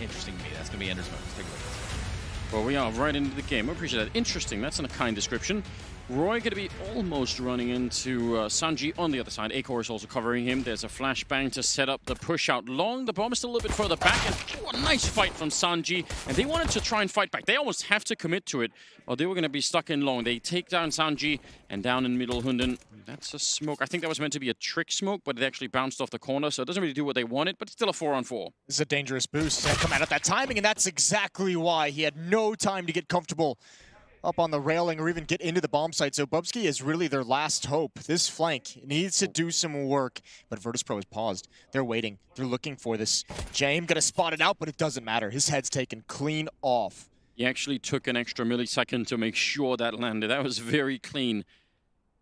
interesting to me. That's going to be Ender's Mode. Let's take a look at this. Well, we are right into the game. I appreciate that. Interesting. That's a kind description. Roy going to be almost running into Sanji on the other side. Acor is also covering him. There's a flashbang to set up the push out long. The bomb is still a little bit further back. And a nice fight from Sanji. And they wanted to try and fight back. They almost have to commit to it, or they were going to be stuck in long. They take down Sanji, and down in middle, Hunden. That's a smoke. I think that was meant to be a trick smoke, but it actually bounced off the corner, so it doesn't really do what they wanted, but it's still a 4-on-4. This is a dangerous boost to come out at that timing, and that's exactly why he had no time to get comfortable up on the railing or even get into the bomb site. So Bubsky is really their last hope. This flank needs to do some work, but Virtus.pro has paused. They're waiting. They're looking for this. James gonna spot it out, but it doesn't matter. His head's taken clean off. He actually took an extra millisecond to make sure that landed. That was very clean.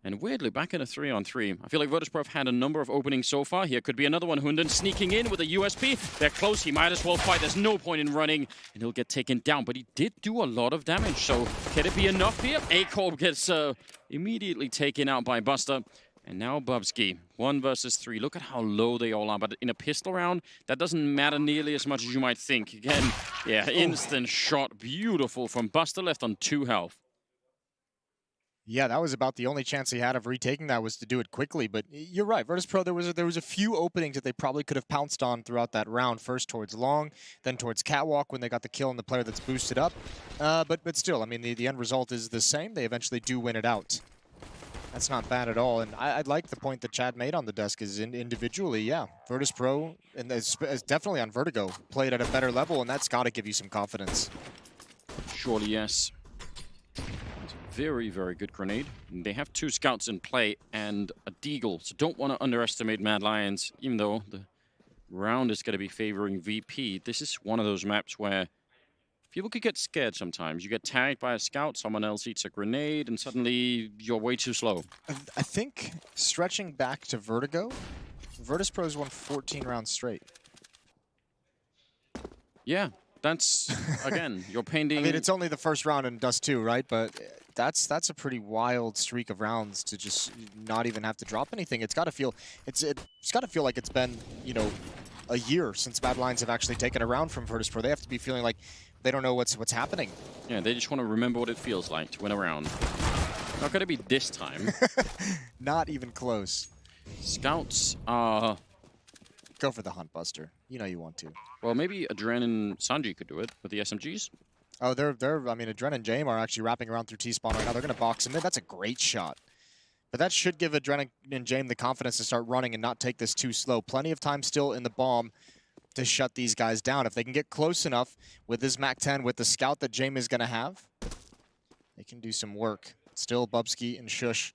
And weirdly, back in a 3-on-3. I feel like Virtus.pro have had a number of openings so far. Here could be another one. Hunden sneaking in with a USP. They're close. He might as well fight. There's no point in running, and he'll get taken down. But he did do a lot of damage, so can it be enough here? Acor gets immediately taken out by Buster. And now Bubsky, 1 versus 3. Look at how low they all are. But in a pistol round, that doesn't matter nearly as much as you might think. Again, yeah, instant shot. Beautiful from Buster, left on 2 health. Yeah, that was about the only chance he had of retaking that, was to do it quickly. But you're right, Virtus.pro, there was a few openings that they probably could have pounced on throughout that round. First towards long, then towards catwalk when they got the kill on the player that's boosted up. But still, I mean, the end result is the same. They eventually do win it out. That's not bad at all. And I'd like the point that Chad made on the desk is individually, yeah, Virtus.pro, and is definitely on Vertigo, played at a better level, and that's got to give you some confidence. Surely, yes. Very, very good grenade. They have 2 scouts in play and a deagle, so don't want to underestimate Mad Lions, even though the round is going to be favoring VP. This is one of those maps where people could get scared sometimes. You get tagged by a scout, someone else eats a grenade, and suddenly you're way too slow. I think, stretching back to Vertigo, Virtus.pro's won 14 rounds straight. Yeah, that's, again, you're painting... I mean, it's only the first round in Dust 2, right? But that's a pretty wild streak of rounds to just not even have to drop anything. It's got to feel like it's been, you know, a year since Mad Lions have actually taken a round from Virtus.pro. They have to be feeling like they don't know what's happening. Yeah, they just want to remember what it feels like to win a round. Not going to be this time. Not even close. Scouts are... Go for the Hunt Buster. You know you want to. Well, maybe Adren and Sanji could do it with the SMGs. Oh, I mean, Adren and James are actually wrapping around through T-spawn right now. They're going to box him in. That's a great shot. But that should give Adren and James the confidence to start running and not take this too slow. Plenty of time still in the bomb to shut these guys down. If they can get close enough with this MAC-10, with the scout that James is going to have, they can do some work. Still, Bubsky and Shush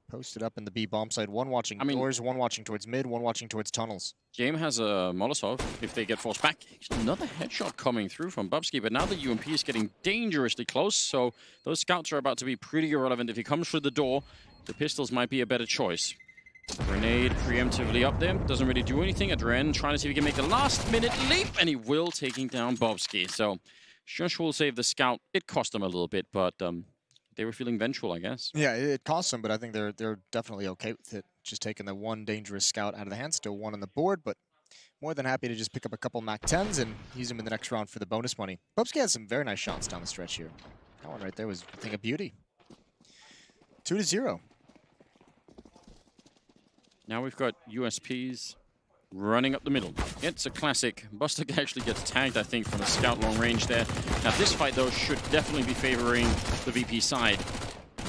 posted up in the B bomb side. One watching doors, one watching towards mid, one watching towards tunnels. James has a Molotov if they get forced back. Another headshot coming through from Bubsky, but now the UMP is getting dangerously close, so those scouts are about to be pretty irrelevant. If he comes through the door, the pistols might be a better choice. Grenade preemptively up there. Doesn't really do anything. Adren trying to see if he can make the last-minute leap, and he will, taking down Bubsky. So Shush will save the scout. It cost them a little bit, but they were feeling vengeful, I guess. Yeah, it cost them, but I think they're definitely okay with it. Just taking the one dangerous scout out of the hand. Still 1 on the board, but more than happy to just pick up a couple MAC-10s and use them in the next round for the bonus money. Bubsky has some very nice shots down the stretch here. That one right there was a thing of beauty. 2-0. Now we've got USPs running up the middle. It's a classic. Buster actually gets tagged, I think, from a scout long range there. Now this fight, though, should definitely be favoring the VP side.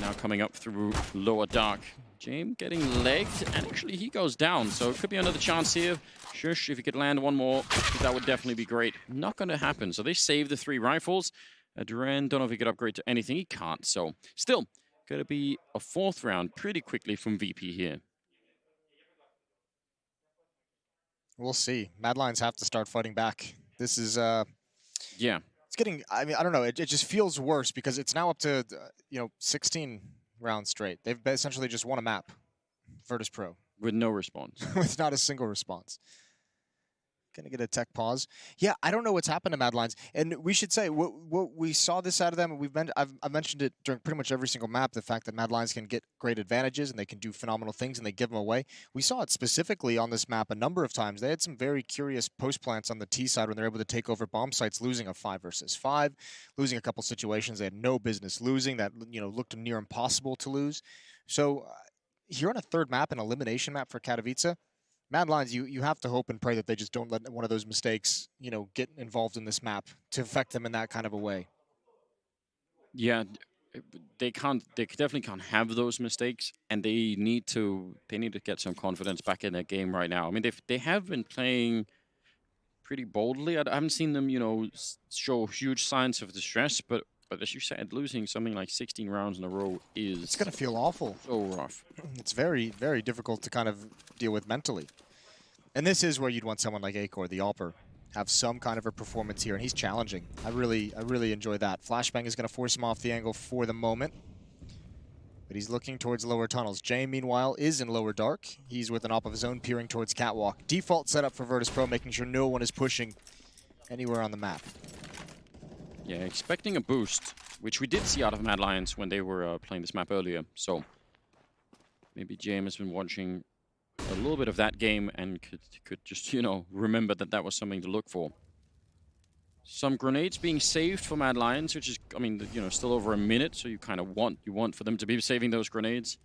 Now coming up through lower dark. James getting legged, and actually he goes down, so it could be another chance here. Shush, if he could land one more, that would definitely be great. Not going to happen, so they save the 3 rifles. Adren, don't know if he could upgrade to anything. He can't, so still going to be a 4th round pretty quickly from VP here. We'll see. Mad Lions have to start fighting back. This is, yeah. It's getting, I mean, I don't know. It just feels worse because it's now up to, 16 rounds straight. They've essentially just won a map, Virtus.pro. With no response. With not a single response. Gonna get a tech pause. Yeah, I don't know what's happened to Mad Lions, and we should say what we saw this out of them. I've mentioned it during pretty much every single map. The fact that Mad Lions can get great advantages and they can do phenomenal things and they give them away. We saw it specifically on this map a number of times. They had some very curious post plants on the T side when they're able to take over bomb sites, losing a 5 versus 5, losing a couple situations they had no business losing that looked near impossible to lose. So here on a third map, an elimination map for Katowice. Mad Lions, you have to hope and pray that they just don't let one of those mistakes, get involved in this map to affect them in that kind of a way. Yeah, they definitely can't have those mistakes, and they need to get some confidence back in their game right now. I mean, they have been playing pretty boldly. I haven't seen them, show huge signs of distress, but as you said, losing something like 16 rounds in a row is... It's going to feel awful. So rough. It's very, very difficult to kind of deal with mentally. And this is where you'd want someone like Acor, the AWPer, have some kind of a performance here, and he's challenging. I really enjoy that. Flashbang is going to force him off the angle for the moment. But he's looking towards lower tunnels. Jay, meanwhile, is in lower dark. He's with an AWP of his own, peering towards Catwalk. Default setup for Virtus.pro, making sure no one is pushing anywhere on the map. Yeah, expecting a boost, which we did see out of Mad Lions when they were playing this map earlier. So maybe James has been watching a little bit of that game and could just, remember that was something to look for. Some grenades being saved for Mad Lions, which is, I mean, still over a minute, so you kind of want for them to be saving those grenades.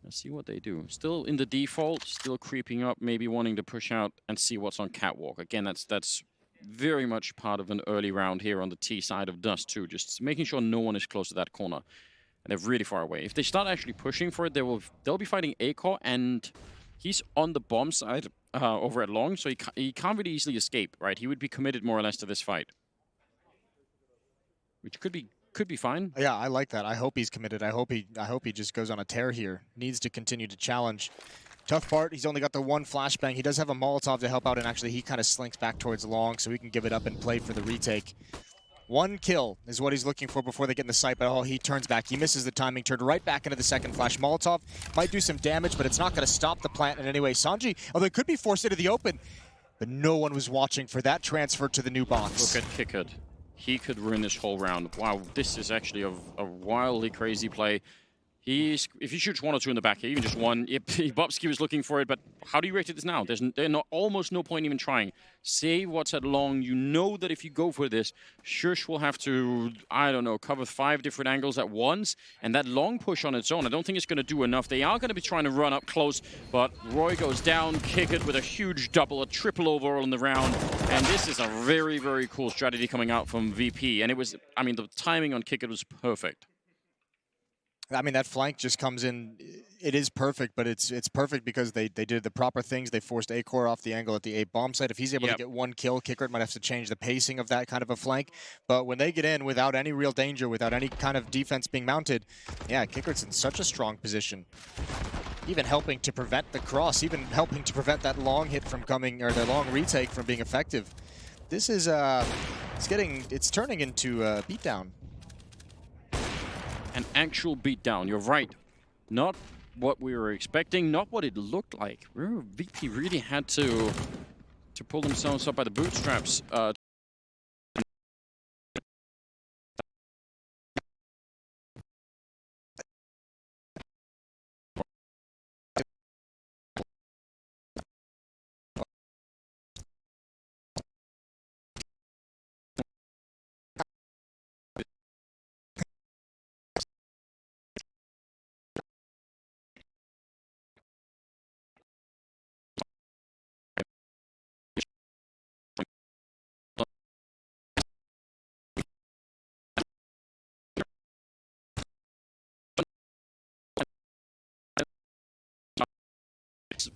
Let's see what they do. Still in the default, still creeping up, maybe wanting to push out and see what's on Catwalk. Again, that's very much part of an early round here on the T side of Dust too, just making sure no one is close to that corner. And they're really far away. If they start actually pushing for it, they'll be fighting Acor, and he's on the bomb side over at Long, so he can't really easily escape, right? He would be committed more or less to this fight, which could be fine. Yeah, I like that. I hope he's committed. I hope he just goes on a tear here. Needs to continue to challenge. Tough part, he's only got the one flashbang. He does have a Molotov to help out, and actually he kind of slinks back towards Long so he can give it up and play for the retake. 1 kill is what he's looking for before they get in the sight, but he turns back. He misses the timing, turned right back into the second flash. Molotov might do some damage, but it's not going to stop the plant in any way. Sanji, although it could be forced into the open, but no one was watching for that transfer to the new box. Look at Kickard. He could ruin this whole round. Wow, this is actually a wildly crazy play. If he shoots 1 or 2 in the back here, even just 1, Bobsky was looking for it, but how do you rate it now? There's almost no point even trying. Save what's at Long. You know that if you go for this, Shush will have to, I don't know, cover 5 different angles at once, and that Long push on its own, I don't think it's going to do enough. They are going to be trying to run up close, but Roy goes down, kick it with a huge double, a triple overall in the round, and this is a very, very cool strategy coming out from VP, and it was, I mean, the timing on kick it was perfect. I mean, that flank just comes in. It is perfect, but it's perfect because they did the proper things. They forced Acor off the angle at the A bomb site. If he's able to get 1 kill, Kickert might have to change the pacing of that kind of a flank. But when they get in without any real danger, without any kind of defense being mounted, yeah, Kickert's in such a strong position. Even helping to prevent the cross, even helping to prevent that long hit from coming, or the long retake from being effective. This is, it's turning into a beatdown. An actual beatdown, you're right. Not what we were expecting, not what it looked like. VP really had to pull themselves up by the bootstraps.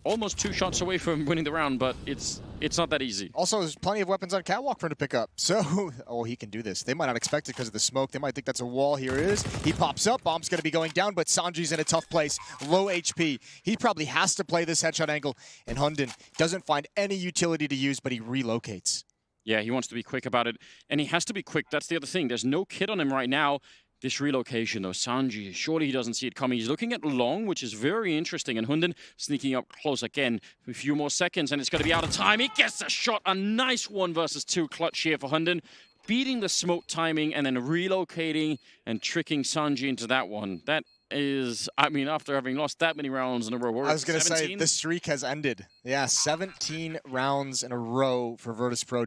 Almost 2 shots away from winning the round, but it's not that easy. Also, there's plenty of weapons on Catwalk for him to pick up. So, he can do this. They might not expect it because of the smoke. They might think that's a wall. Here it is. He pops up. Bomb's going to be going down, but Sanji's in a tough place. Low HP. He probably has to play this headshot angle, and Hunden doesn't find any utility to use, but he relocates. Yeah, he wants to be quick about it, and he has to be quick. That's the other thing. There's no kit on him right now. This relocation, though, Sanji, surely he doesn't see it coming. He's looking at long, which is very interesting. And Hunden sneaking up close again. A few more seconds, and it's going to be out of time. He gets a shot. A nice 1-versus-2 clutch here for Hunden. Beating the smoke timing and then relocating and tricking Sanji into that one. That is, I mean, after having lost that many rounds in a row. I was going to say, the streak has ended. Yeah, 17 rounds in a row for Virtus.pro,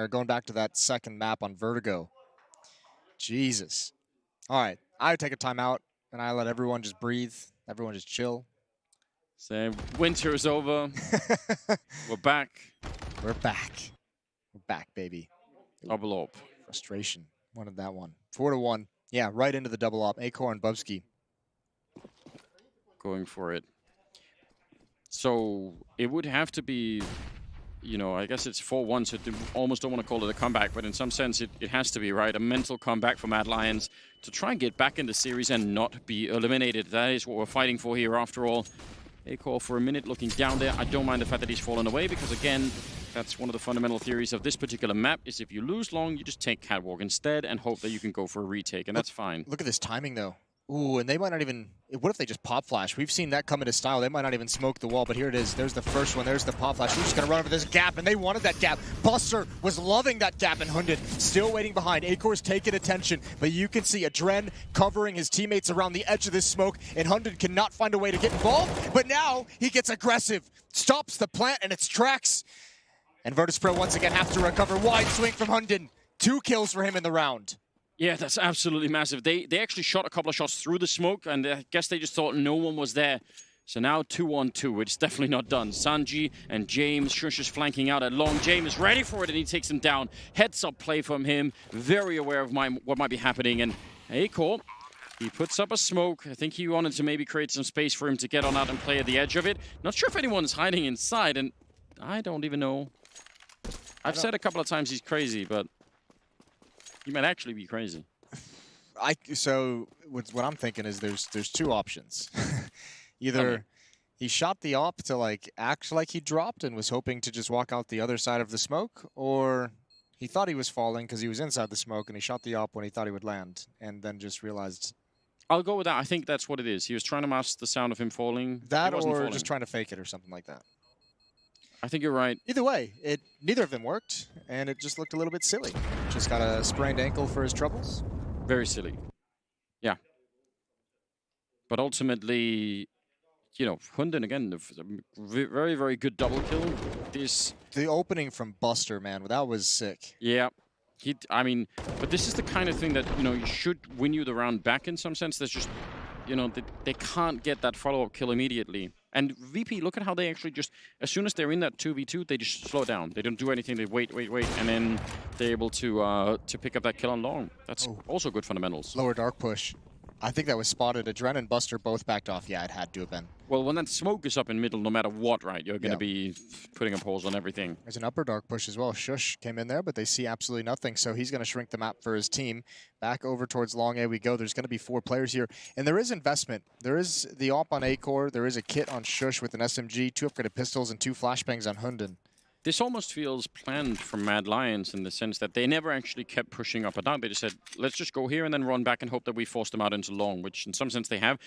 going back to that second map on Vertigo. Jesus. All right, I take a timeout, and I let everyone just breathe. Everyone just chill. So winter is over. We're back. We're back. We're back, baby. Double op. Frustration. Wanted that one. 4-1. Yeah, right into the double op. Acor and Bubsky. Going for it. So it would have to be, you know, I guess it's 4-1, so almost don't want to call it a comeback, but in some sense it has to be, right? A mental comeback for Mad Lions to try and get back in the series and not be eliminated. That is what we're fighting for here after all. Acor for a minute looking down there. I don't mind the fact that he's fallen away because, again, that's one of the fundamental theories of this particular map is if you lose long, you just take Catwalk instead and hope that you can go for a retake, and that's fine. Look at this timing, though. Ooh, and they might not even... What if they just pop flash? We've seen that come into style. They might not even smoke the wall, but here it is. There's the first one. There's the pop flash. We're just going to run over this gap, and they wanted that gap. Buster was loving that gap, and Hunden still waiting behind. Acor's taking attention, but you can see Adren covering his teammates around the edge of this smoke, and Hunden cannot find a way to get involved, but now he gets aggressive. Stops the plant in its tracks, and Virtus.pro once again have to recover. Wide swing from Hunden. 2 kills for him in the round. Yeah, that's absolutely massive. They actually shot a couple of shots through the smoke, and I guess they just thought no one was there. So now 2-on-2. It's definitely not done. Sanji and James. Shush is flanking out at long. James is ready for it, and he takes him down. Heads-up play from him. Very aware of what might be happening. And Acor, he puts up a smoke. I think he wanted to maybe create some space for him to get on out and play at the edge of it. Not sure if anyone's hiding inside, and I don't even know. I've said a couple of times he's crazy, but... he might actually be crazy. So what I'm thinking is there's 2 options. Either he shot the op to like act like he dropped and was hoping to just walk out the other side of the smoke, or he thought he was falling because he was inside the smoke and he shot the op when he thought he would land and then just realized. I'll go with that. I think that's what it is. He was trying to mask the sound of him falling. That or just trying to fake it or something like that. I think you're right. Either way, neither of them worked, and it just looked a little bit silly. Just got a sprained ankle for his troubles. Very silly. Yeah. But ultimately, you know, Hunden, again, very, very good double kill. The opening from Buster, man, that was sick. Yeah. I mean, but this is the kind of thing that, you know, should win you the round back in some sense. There's just, you know, they can't get that follow-up kill immediately. And VP, look at how they actually just, as soon as they're in that 2v2, they just slow down. They don't do anything. They wait, and then they're able to pick up that kill on long. That's also good fundamentals. Lower dark push. I think that was spotted. Adren and Buster both backed off. Yeah, it had to have been. Well, when that smoke is up in middle, no matter what, right, you're going to be putting up holes on everything. There's an upper dark push as well. Shush came in there, but they see absolutely nothing, so he's going to shrink the map for his team. Back over towards long A we go. There's going to be 4 players here, and there is investment. There is the op on Acor. There is a kit on Shush with an SMG, 2 upgraded pistols, and 2 flashbangs on Hunden. This almost feels planned from Mad Lions in the sense that they never actually kept pushing up and down. They just said, let's just go here and then run back and hope that we force them out into long, which in some sense they have.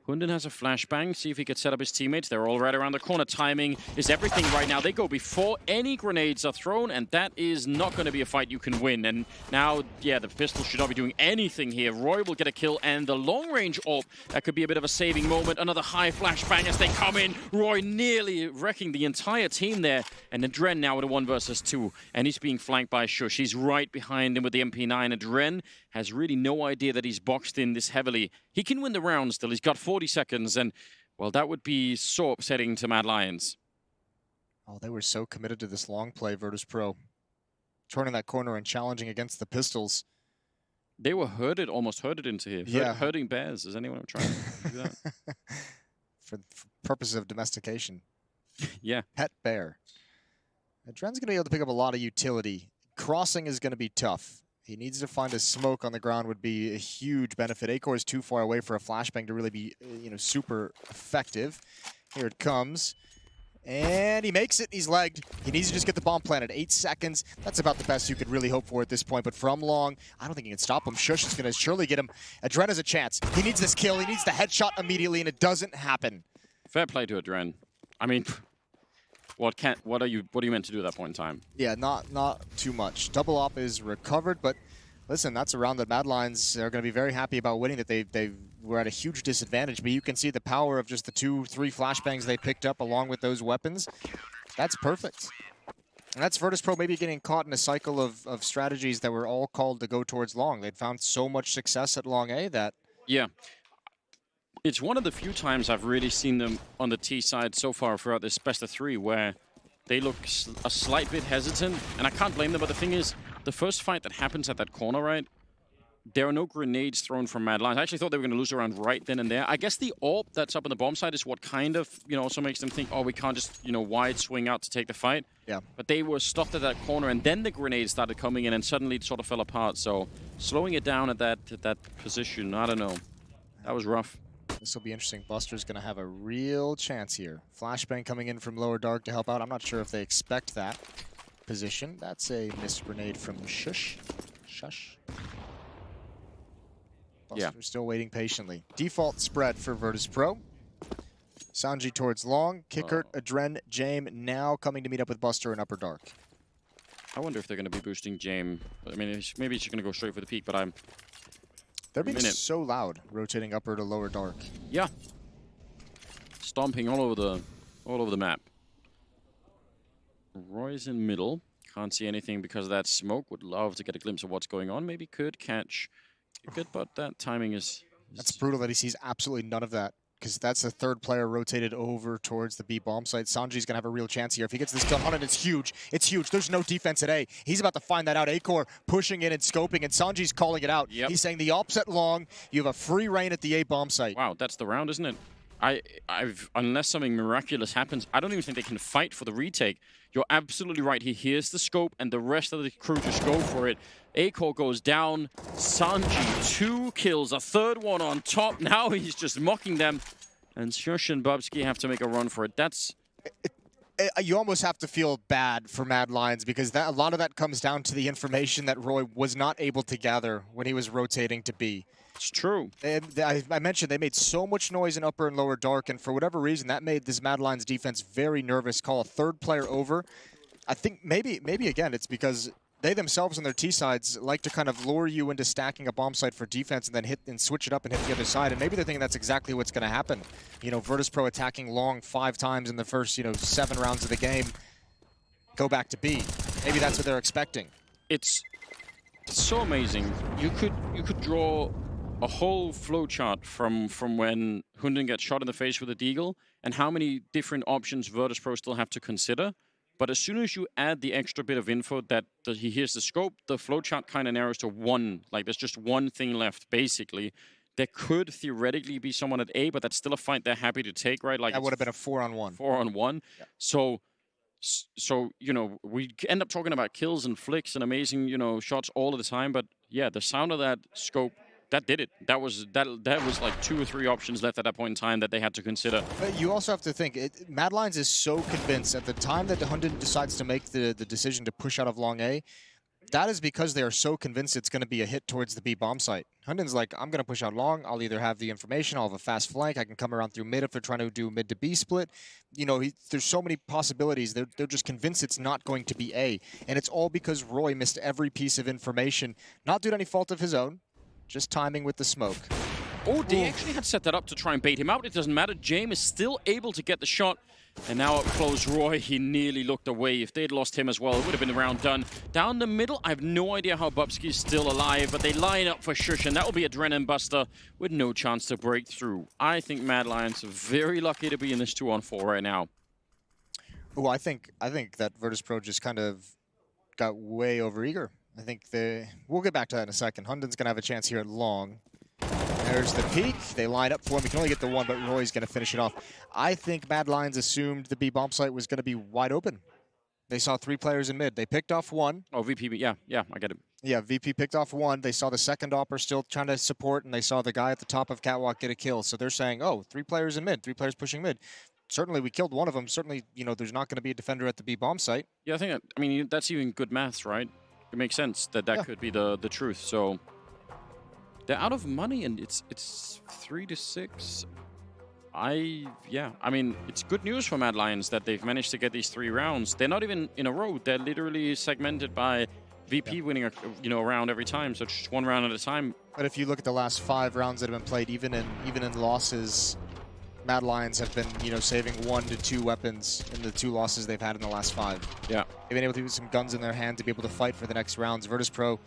Hunden has a flashbang. See if he could set up his teammates. They're all right around the corner. Timing is everything right now. They go before any grenades are thrown, and that is not going to be a fight you can win. And now, yeah, the pistol should not be doing anything here. Roy will get a kill, and the long-range AWP, that could be a bit of a saving moment. Another high flashbang as they come in. Roy nearly wrecking the entire team there. And Adren now with a 1-versus-2, and he's being flanked by Shush. He's right behind him with the MP9. Adren has really no idea that he's boxed in this heavily. He can win the round still. He's got 40 seconds, and, well, that would be so upsetting to Mad Lions. Oh, they were so committed to this long play, Virtus.pro. Turning that corner and challenging against the pistols. They were almost herded into here. Yeah. Herding bears. Is anyone trying to do that? for purposes of domestication. Yeah. Pet bear. Adren's going to be able to pick up a lot of utility. Crossing is going to be tough. He needs to find a smoke on the ground would be a huge benefit. Acor is too far away for a flashbang to really be, you know, super effective. Here it comes. And he makes it. He's legged. He needs to just get the bomb planted. 8 seconds. That's about the best you could really hope for at this point. But from long, I don't think he can stop him. Shush is going to surely get him. Adren has a chance. He needs this kill. He needs the headshot immediately, and it doesn't happen. Fair play to Adren. I mean, what are you meant to do at that point in time? Yeah, not too much. Double op is recovered, but listen, that's a round that Mad Lions are going to be very happy about winning, that they were at a huge disadvantage, but you can see the power of just the 2-3 flashbangs they picked up along with those weapons. That's perfect. And that's Virtus.pro maybe getting caught in a cycle of strategies that were all called to go towards long. They'd found so much success at long A that... Yeah. It's one of the few times I've really seen them on the T side so far throughout this best of 3 where they look a slight bit hesitant, and I can't blame them, but the thing is, the first fight that happens at that corner, right, there are no grenades thrown from Mad Lions. I actually thought they were going to lose around right then and there. I guess the AWP that's up on the bomb side is what kind of, also makes them think, oh, we can't just, wide swing out to take the fight. Yeah. But they were stopped at that corner, and then the grenades started coming in, and suddenly it sort of fell apart. So slowing it down at that position, I don't know. That was rough. This will be interesting. Buster's going to have a real chance here. Flashbang coming in from lower dark to help out. I'm not sure if they expect that position. That's a missed grenade from Shush. Buster's still waiting patiently. Default spread for Virtus.pro. Sanji towards long. Kickert, Adren, Jame now coming to meet up with Buster in upper dark. I wonder if they're going to be boosting Jame. I mean, maybe he's going to go straight for the peak, but They're being so loud, rotating upper to lower dark. Yeah. Stomping all over the map. Roy's in middle. Can't see anything because of that smoke. Would love to get a glimpse of what's going on. Maybe could catch good, but that timing is... That's brutal that he sees absolutely none of that, because that's the third player rotated over towards the B bomb site. Sanji's going to have a real chance here. If he gets this kill on it, it's huge. It's huge. There's no defense at A. He's about to find that out. A-Core pushing in and scoping, and Sanji's calling it out. Yep. He's saying the opposite long. You have a free reign at the A bomb site. Wow, that's the round, isn't it? Unless something miraculous happens, I don't even think they can fight for the retake. You're absolutely right. He hears the scope, and the rest of the crew just go for it. A-Core goes down. Sanji, 2 kills, a third one on top. Now he's just mocking them. And Shush and Bubsky have to make a run for it. That's... You almost have to feel bad for Mad Lions, because a lot of that comes down to the information that Roy was not able to gather when he was rotating to B. It's true. I mentioned they made so much noise in upper and lower dark, and for whatever reason, that made this Mad Lions defense very nervous. Call a third player over. I think maybe again, it's because they themselves on their T sides like to kind of lure you into stacking a bomb site for defense and then hit and switch it up and hit the other side. And maybe they're thinking that's exactly what's going to happen. Virtus.pro attacking long 5 times in the first, 7 rounds of the game. Go back to B. Maybe that's what they're expecting. It's so amazing. You could draw a whole flowchart from when Hunden gets shot in the face with a deagle and how many different options Virtus.pro still have to consider. But as soon as you add the extra bit of info that he hears the scope, the flowchart kind of narrows to 1. Like, there's just one thing left, basically. There could theoretically be someone at A, but that's still a fight they're happy to take, right? Like, that would have been a 4-on-1. 4-on-1. Yeah. So, we end up talking about kills and flicks and amazing, shots all of the time. But, yeah, the sound of that scope, that did it. That was like 2 or 3 options left at that point in time that they had to consider. But you also have to think, Mad Lions is so convinced at the time that Hunden decides to make the decision to push out of long A, that is because they are so convinced it's going to be a hit towards the B bomb site. Hunden's like, I'm going to push out long. I'll either have the information, I'll have a fast flank, I can come around through mid if they're trying to do mid to B split. There's so many possibilities. They're just convinced it's not going to be A. And it's all because Roy missed every piece of information, not due to any fault of his own. Just timing with the smoke. Oh, they actually had set that up to try and bait him out. It doesn't matter. Jame is still able to get the shot. And now up close, Roy, he nearly looked away. If they'd lost him as well, it would have been the round done. Down the middle, I have no idea how Bubsky's still alive, but they line up for Shush, and that will be Adrenaline Buster with no chance to break through. I think Mad Lions are very lucky to be in this 2-on-4 right now. Oh, I think that Virtus.pro just kind of got way overeager. I think we'll get back to that in a second. Hunden's going to have a chance here at long. There's the peak. They line up for him. He can only get the 1, but Roy's going to finish it off. I think Mad Lions assumed the B bomb site was going to be wide open. They saw 3 players in mid. They picked off 1. Oh, VP, yeah, I get it. Yeah, VP picked off 1. They saw the second opper still trying to support, and they saw the guy at the top of Catwalk get a kill. So they're saying, oh, 3 players in mid, 3 players pushing mid. certainly we killed one of them. Certainly, you know, there's not going to be a defender at the B bomb site. Yeah, I mean, that's even good maths, right? It makes sense that that could be the truth. So they're out of money, and it's 3-6. I mean, it's good news for Mad Lions that they've managed to get these 3 rounds. They're not even in a row. They're literally segmented by VP winning a round every time, so it's just 1 round at a time. But if you look at the last 5 rounds that have been played, even in losses, Mad Lions have been, you know, saving 1 to 2 weapons in the 2 losses they've had in the last 5. Yeah. They've been able to use some guns in their hand to be able to fight for the next rounds. Virtus.pro.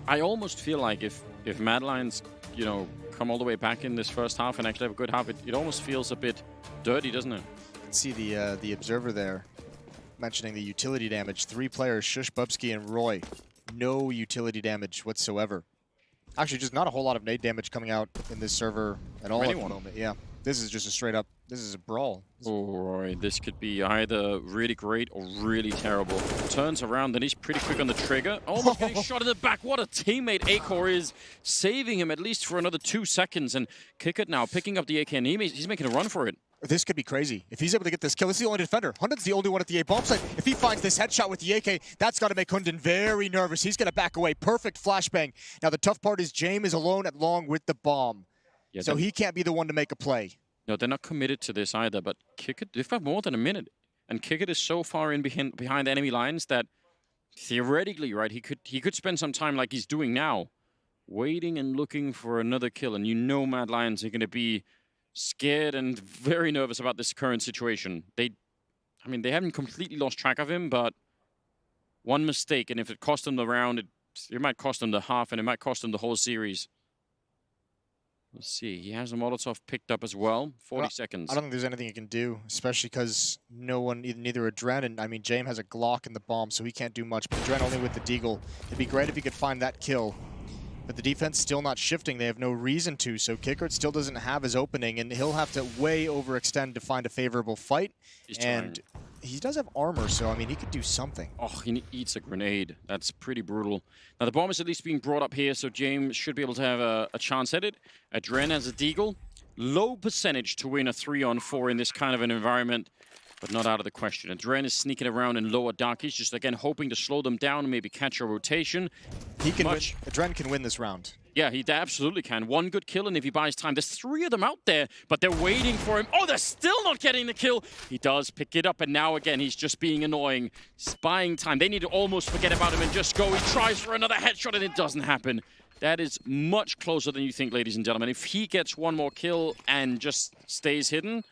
I almost feel like if Mad Lions, you know, come all the way back in this first half and actually have a good half, it almost feels a bit dirty, doesn't it? You can see the observer there mentioning the utility damage. 3 players, Shush, Bubsky, and Roy. No utility damage whatsoever. Actually, just not a whole lot of nade damage coming out in this server at all at the moment. Yeah, this is just a straight up, this is a brawl. Oh, Roy, this could be either really great or really terrible. Turns around, then he's pretty quick on the trigger. Almost getting shot in the back. What a teammate Acor is, saving him at least for another 2 seconds. And Kickert now picking up the AK, and he's making a run for it. This could be crazy. If he's able to get this kill, this is the only defender. Hundun's the only one at the A bomb site. If he finds this headshot with the AK, that's got to make Hundun very nervous. He's going to back away. Perfect flashbang. Now, the tough part is James is alone at long with the bomb. Yeah, so he can't be the one to make a play. No, they're not committed to this either, but Kickert, they've got more than a minute. And Kickert is so far in behind enemy lines that theoretically, right, he could spend some time like he's doing now, waiting and looking for another kill. And you know Mad Lions are going to be scared and very nervous about this current situation. I mean, they haven't completely lost track of him, but one mistake, and if it cost them the round, it might cost them the half, and it might cost them the whole series. Let's see. He has a Molotov picked up as well. 40 seconds. I don't think there's anything you can do, especially because neither Adren, and I mean, James has a Glock in the bomb, so he can't do much. But Adren only with the Deagle. It'd be great if he could find that kill. But the defense still not shifting. They have no reason to. So Kickert still doesn't have his opening, and he'll have to way overextend to find a favorable fight. And he does have armor, so I mean, he could do something. Oh, he eats a grenade. That's pretty brutal. Now the bomb is at least being brought up here, so James should be able to have a chance at it. Adren has a Deagle. Low percentage to win a 3-on-4 in this kind of an environment, but not out of the question. Adren is sneaking around in lower darkies, just again hoping to slow them down and maybe catch a rotation. He can win. Adren can win this round. Yeah, he absolutely can. 1 good kill, and if he buys time, there's 3 of them out there, but they're waiting for him. Oh, they're still not getting the kill. He does pick it up, and now again, he's just being annoying. Spying time. They need to almost forget about him and just go. He tries for another headshot, and it doesn't happen. That is much closer than you think, ladies and gentlemen. If he gets 1 more kill and just stays hidden,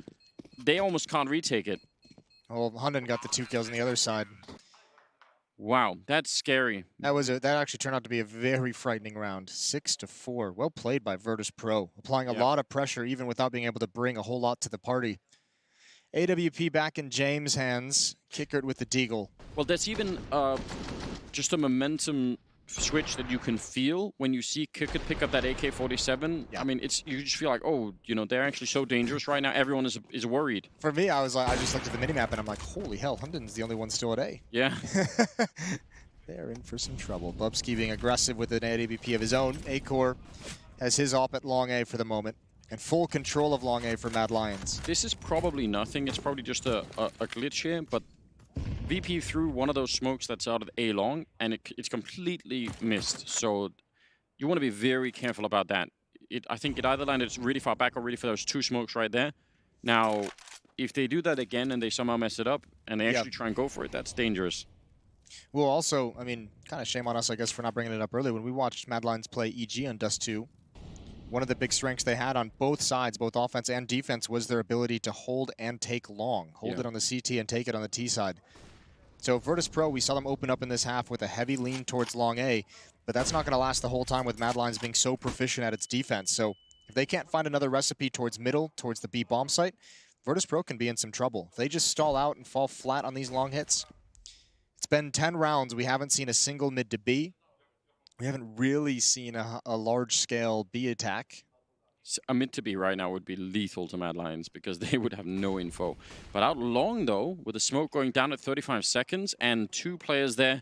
they almost can't retake it. Well, Hundun got the 2 kills on the other side. Wow, that's scary. That actually turned out to be a very frightening round. 6-4. Well played by Virtus.pro, applying a lot of pressure even without being able to bring a whole lot to the party. AWP back in James' hands. Kickert with the Deagle. Well, there's even just a momentum switch that you can feel when you see Kickert pick up that AK-47. Yeah. I mean, you just feel like, oh, you know, they're actually so dangerous right now. Everyone is worried. For me, I just looked at the minimap and I'm like, holy hell, Hundun's the only one still at A. Yeah. They're in for some trouble. Bubsky being aggressive with an AWP of his own. Acor has his op at long A for the moment. And full control of long A for Mad Lions. This is probably nothing. It's probably just a glitch here, but VP threw one of those smokes that's out of A long, and it's completely missed. So you want to be very careful about that. I think it either landed really far back or really for those 2 smokes right there. Now, if they do that again and they somehow mess it up and they actually try and go for it, that's dangerous. Well, also, I mean, kind of shame on us, I guess, for not bringing it up earlier. When we watched Mad Lions play EG on Dust 2, one of the big strengths they had on both sides, both offense and defense, was their ability to hold and take long. Hold it on the CT and take it on the T side. So Virtus.pro, we saw them open up in this half with a heavy lean towards long A, but that's not going to last the whole time with Mad Lions being so proficient at its defense. So if they can't find another recipe towards middle, towards the B bomb site, Virtus.pro can be in some trouble. If they just stall out and fall flat on these long hits, it's been 10 rounds. We haven't seen a single mid to B. We haven't really seen a large-scale B attack. A mid to B right now would be lethal to Mad Lions because they would have no info. But out long, though, with the smoke going down at 35 seconds and 2 players there,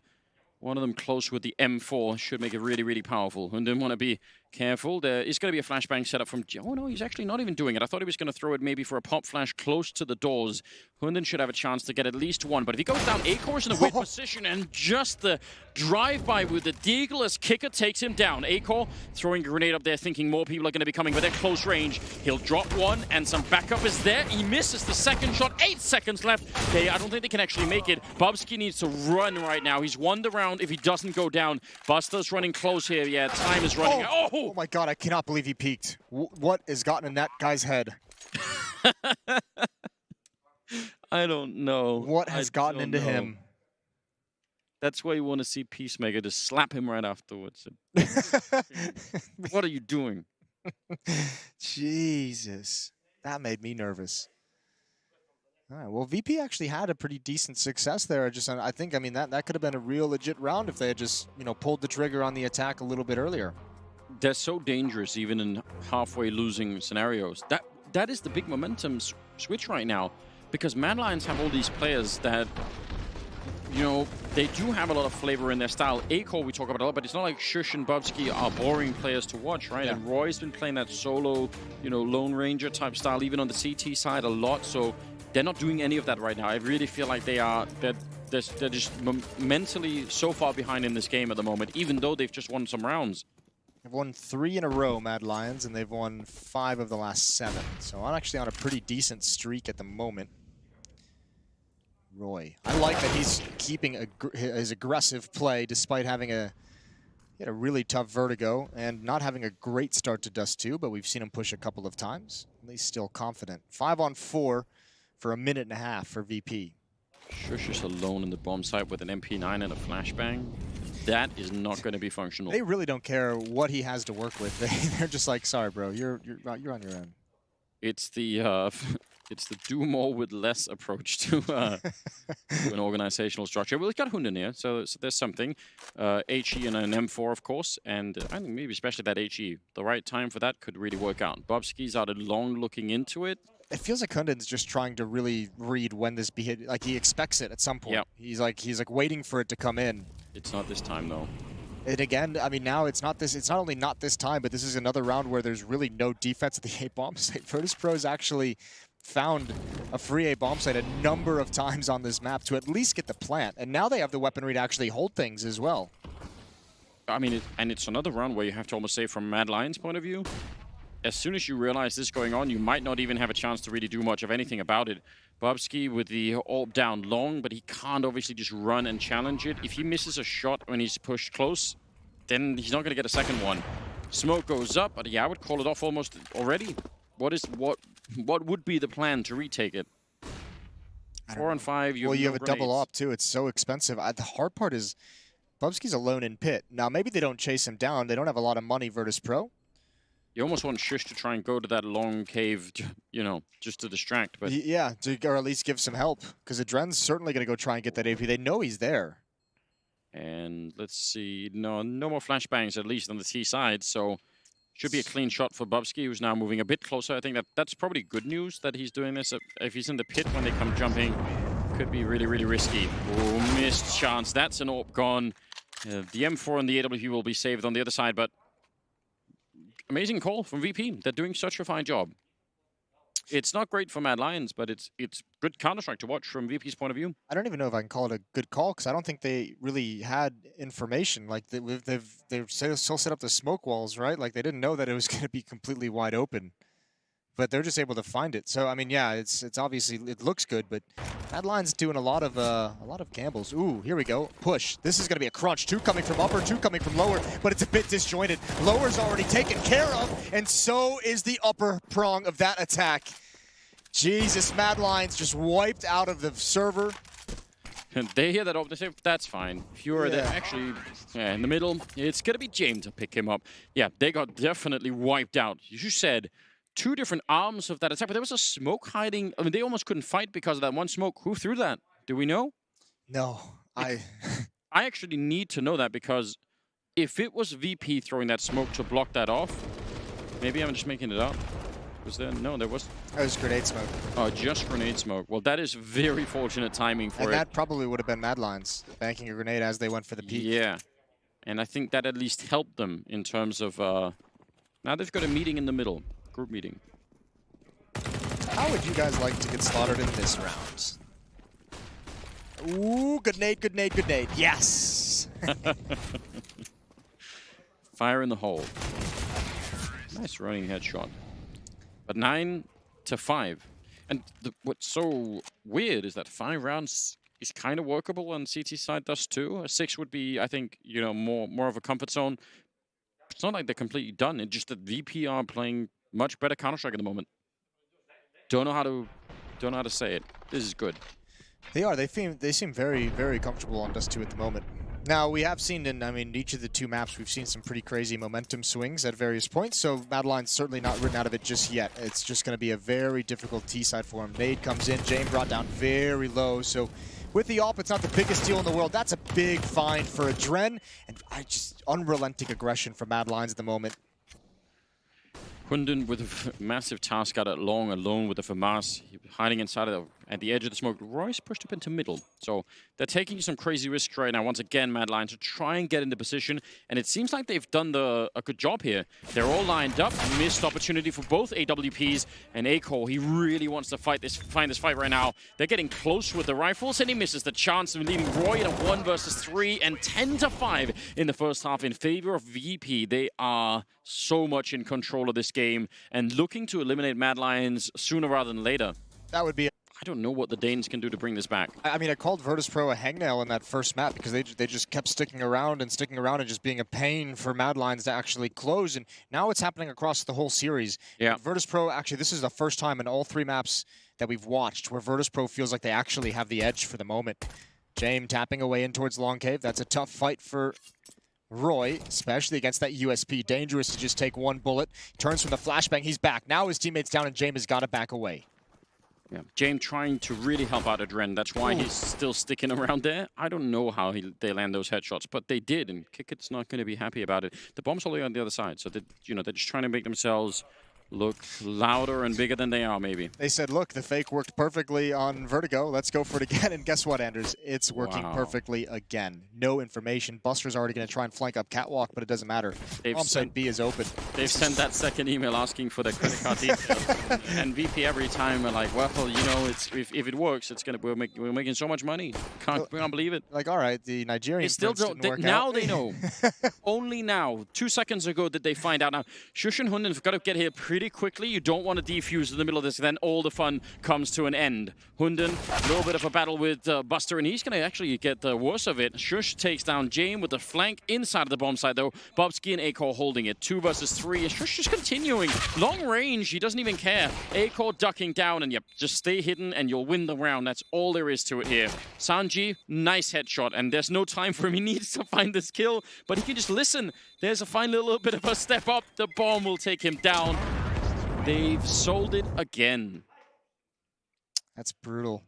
one of them close with the M4, should make it really, really powerful. Hundun want to be Careful, there is going to be a flashbang set up from... Oh, no, he's actually not even doing it. I thought he was going to throw it maybe for a pop flash close to the doors. Hunden should have a chance to get at least one, but if he goes down, Akor's in a weird position, and just the drive-by with the Deagless kicker takes him down. Akor throwing a grenade up there, thinking more people are going to be coming, but they're close range. He'll drop one, and some backup is there. He misses the second shot. 8 seconds left. Okay, I don't think they can actually make it. Bubsky needs to run right now. He's won the round if he doesn't go down. Buster's running close here. Yeah, time is running out. Oh my god, I cannot believe he peeked. What has gotten in that guy's head? I don't know. What has gotten into him? That's why you want to see Peacemaker, to slap him right afterwards. What are you doing? Jesus. That made me nervous. All right, well, VP actually had a pretty decent success there. I think, I mean, that could have been a real legit round if they had just, you know, pulled the trigger on the attack a little bit earlier. They're so dangerous, even in halfway losing scenarios. That is the big momentum switch right now, because Mad Lions have all these players that, you know, they do have a lot of flavor in their style. Akor we talk about a lot, but it's not like Shush and Bubsky are boring players to watch, right? Yeah. And Roy's been playing that solo, you know, Lone Ranger type style, even on the CT side a lot. So they're not doing any of that right now. I really feel like they're just mentally so far behind in this game at the moment, even though they've just won some rounds. They've won 3 in a row, Mad Lions, and they've won 5 of the last 7. So I'm actually on a pretty decent streak at the moment. Roy, I like that he's keeping his aggressive play despite having he had a really tough vertigo and not having a great start to Dust 2, but we've seen him push a couple of times. He's still confident. 5 on 4 for a minute and a half for VP. Shush is alone in the bomb site with an MP9 and a flashbang. That is not going to be functional. They really don't care what he has to work with. They're just like, sorry, bro, you're on your own. It's the do more with less approach to an organizational structure. Well, it's got Hunden here, so there's something. HE and an M4, of course, and I think maybe especially that HE. The right time for that could really work out. Bubsky's out long looking into it. It feels like Hunden's just trying to really read when this like he expects it at some point. Yep. He's like waiting for it to come in. It's not this time though. And again, I mean, now it's not only not this time, but this is another round where there's really no defense at the A bomb site. Virtus.pro's actually found a free A bomb site a number of times on this map to at least get the plant, and now they have the weaponry to actually hold things as well. I mean, and it's another round where you have to almost say, from Mad Lions' point of view, as soon as you realize this is going on, you might not even have a chance to really do much of anything about it. Bubsky with the AWP down long, but he can't obviously just run and challenge it. If he misses a shot when he's pushed close, then he's not going to get a second one. Smoke goes up, but yeah, I would call it off almost already. What would be the plan to retake it? 4 on 5. You have a double op too. It's so expensive. The hard part is Bubsky's alone in pit. Now maybe they don't chase him down. They don't have a lot of money. Virtus.pro. You almost want Shush to try and go to that long cave, you know, just to distract. But yeah, or at least give some help, because Adren's certainly going to go try and get that AP. They know he's there. And let's see, no more flashbangs, at least on the T side. So should be a clean shot for Bubsky, who's now moving a bit closer. I think that's probably good news that he's doing this. If he's in the pit when they come jumping, could be really, really risky. Oh, missed chance. That's an AWP gone. The M4 and the AWP will be saved on the other side, but amazing call from VP. They're doing such a fine job. It's not great for Mad Lions, but it's good Counter-Strike to watch from VP's point of view. I don't even know if I can call it a good call, because I don't think they really had information. Like they've still set up the smoke walls, right? Like they didn't know that it was going to be completely wide open, but they're just able to find it. So I mean, yeah, it's obviously, it looks good, but Mad Lions doing a lot of gambles. Ooh, here we go. Push. This is going to be a crunch. 2 coming from upper, 2 coming from lower, but it's a bit disjointed. Lower's already taken care of, and so is the upper prong of that attack. Jesus, Mad Lions just wiped out of the server. And they hear that over, they say, that's fine. Fewer than actually in the middle. It's going to be James to pick him up. Yeah, they got definitely wiped out. You said 2 different arms of that attack, but there was a smoke hiding. I mean, they almost couldn't fight because of that one smoke. Who threw that? Do we know? No, I actually need to know that, because if it was VP throwing that smoke to block that off, maybe I'm just making it up. Was there? No, there was. That was grenade smoke. Oh, just grenade smoke. Well, that is very fortunate timing for it. And that probably would have been Mad Lions banking a grenade as they went for the peak. Yeah, and I think that at least helped them in terms of Now they've got a meeting in the middle. Group meeting. How would you guys like to get slaughtered in this round? Ooh, good nade, good nade, good nade. Yes! Fire in the hole. Nice running headshot. But 9 to 5. And what's so weird is that 5 rounds is kind of workable on CT side does too. A 6 would be, I think, you know, more of a comfort zone. It's not like they're completely done. It's just that VP are playing much better Counter-Strike at the moment. Don't know how to say it. This is good. They are. They seem very, very comfortable on Dust 2 at the moment. Now, we have seen in, I mean, each of the 2 maps, we've seen some pretty crazy momentum swings at various points, so Madeline's certainly not written out of it just yet. It's just going to be a very difficult T-side for him. Nade comes in, Jane brought down very low, so with the AWP, it's not the biggest deal in the world. That's a big find for Adren, and unrelenting aggression from Madelines at the moment. Hunden with a massive task out at long, alone with the FAMAS, hiding inside of at the edge of the smoke. Royce pushed up into middle. So they're taking some crazy risks right now, once again, Madeline, to try and get into position. And it seems like they've done a good job here. They're all lined up. Missed opportunity for both AWPs and Acol. He really wants to find this fight right now. They're getting close with the rifles, and he misses the chance of leaving Roy in a 1 versus 3 and 10 to 5 in the first half in favor of VP. They are so much in control of this game and looking to eliminate Mad Lions sooner rather than later. That would be... I don't know what the Danes can do to bring this back. I mean, I called Virtus.pro a hangnail in that first map because they just kept sticking around and just being a pain for Mad Lions to actually close. And now it's happening across the whole series. Yeah. Virtus.pro, actually, this is the first time in all 3 maps that we've watched where Virtus.pro feels like they actually have the edge for the moment. Jame tapping away in towards Long Cave. That's a tough fight for Roy, especially against that USP. Dangerous to just take 1 bullet. Turns from the flashbang. He's back. Now his teammate's down and Jame has got to back away. Yeah, Jame trying to really help out Adren. That's why he's still sticking around there. I don't know how they land those headshots, but they did, and Kickit's not going to be happy about it. The bomb's only on the other side, so they're just trying to make themselves look louder and bigger than they are, maybe. They said, look, the fake worked perfectly on Vertigo. Let's go for it again. And guess what, Anders? It's working perfectly again. No information. Buster's already going to try and flank up Catwalk, but it doesn't matter. Bombsite B is open. They've sent that second email asking for their credit card details. And VP every time are like, well, you know, if it works, it's gonna we're making so much money. We can't believe it. Like, all right, the Nigerian they still don't. Now they know. Only now. 2 seconds ago did they find out. Now, Shush and Hunden have got to get here pretty quickly. You don't want to defuse in the middle of this, then all the fun comes to an end. Hunden, a little bit of a battle with Buster, and he's going to actually get the worst of it. Shush takes down Jame with the flank inside of the bomb site, though. Bobski and Acol holding it. 2 versus 3. And Shush just continuing. Long range, he doesn't even care. Acol ducking down, and yep, just stay hidden, and you'll win the round. That's all there is to it here. Sanji, nice headshot, and there's no time for him. He needs to find this kill, but he can just listen. There's a fine little bit of a step up. The bomb will take him down. They've sold it again. That's brutal.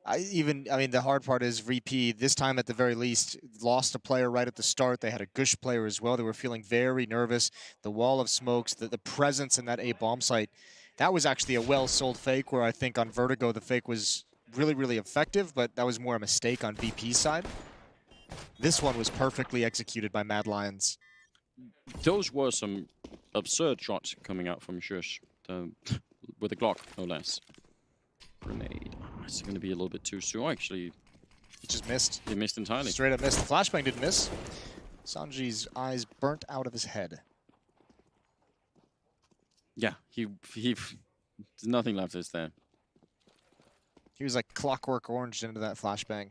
I mean, the hard part is VP, this time at the very least, lost a player right at the start. They had a Gush player as well. They were feeling very nervous. The wall of smokes, the presence in that A bomb site, that was actually a well-sold fake, where I think on Vertigo the fake was really, really effective, but that was more a mistake on VP's side. This one was perfectly executed by Mad Lions. Those were some absurd shots coming out from Shush. With a Glock, no less. Grenade. Oh, it's going to be a little bit too soon. Actually, he just missed. He missed entirely. Straight up missed. The flashbang didn't miss. Sanji's eyes burnt out of his head. Yeah, there's nothing left is there. He was like clockwork orange into that flashbang.